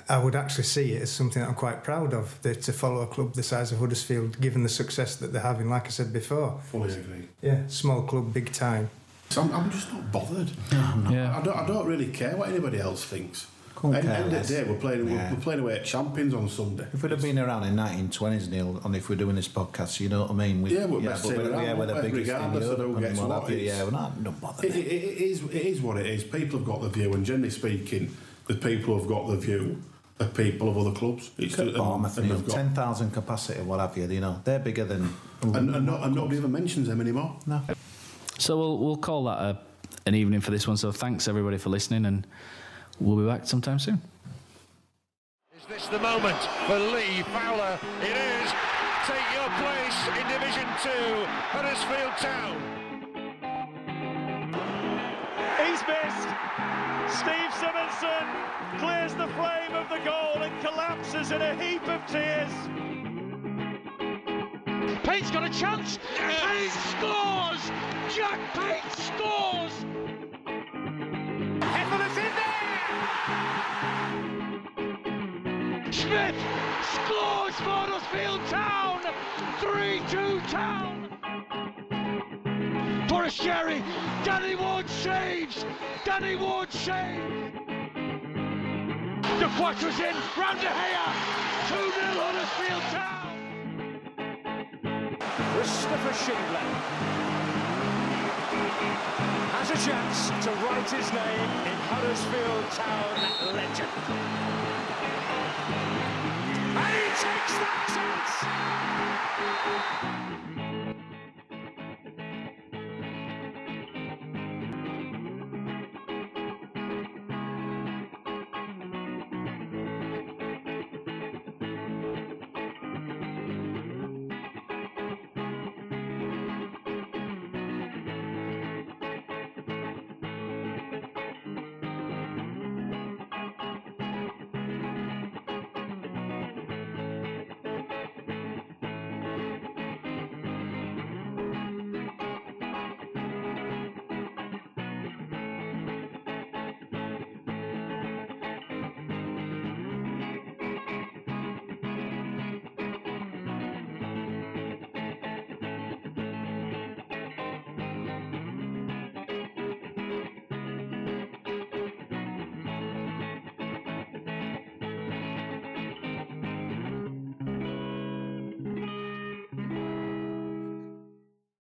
I would actually see it as something that I'm quite proud of, to follow a club the size of Huddersfield, given the success that they're having, like I said before. Fully agree. Yeah, small club, big time. So I'm just not bothered. Yeah. I don't really care what anybody else thinks. End of the day, we're playing away at Champions on Sunday. If we'd have been around in 1920s, Neil, and if we're doing this podcast, you know what I mean? We're best team around, we're the biggest regardless of who gets what. Yeah, we're not bothered. It is what it is. People have got the view, and generally speaking, the people who've got the view are people of other clubs. It's Bournemouth, 10,000 capacity, what have you, they're bigger than... And nobody ever mentions them anymore. No. So we'll call that an evening for this one. So thanks everybody for listening, and we'll be back sometime soon. Is this the moment for Lee Fowler? It is. Take your place in Division 2, Huddersfield Town. He's missed. Robinson clears the flame of the goal and collapses in a heap of tears. Pate's got a chance. Pate scores! Jack Pate scores! Heffer's in there! Smith scores for Huddersfield Town! 3-2 Town! For a Sherry, Danny Ward saves! Danny Ward saves! De Quattro's in, round De Gea! 2-0 Huddersfield Town! Christopher Schindler has a chance to write his name in Huddersfield Town legend. And he takes that chance!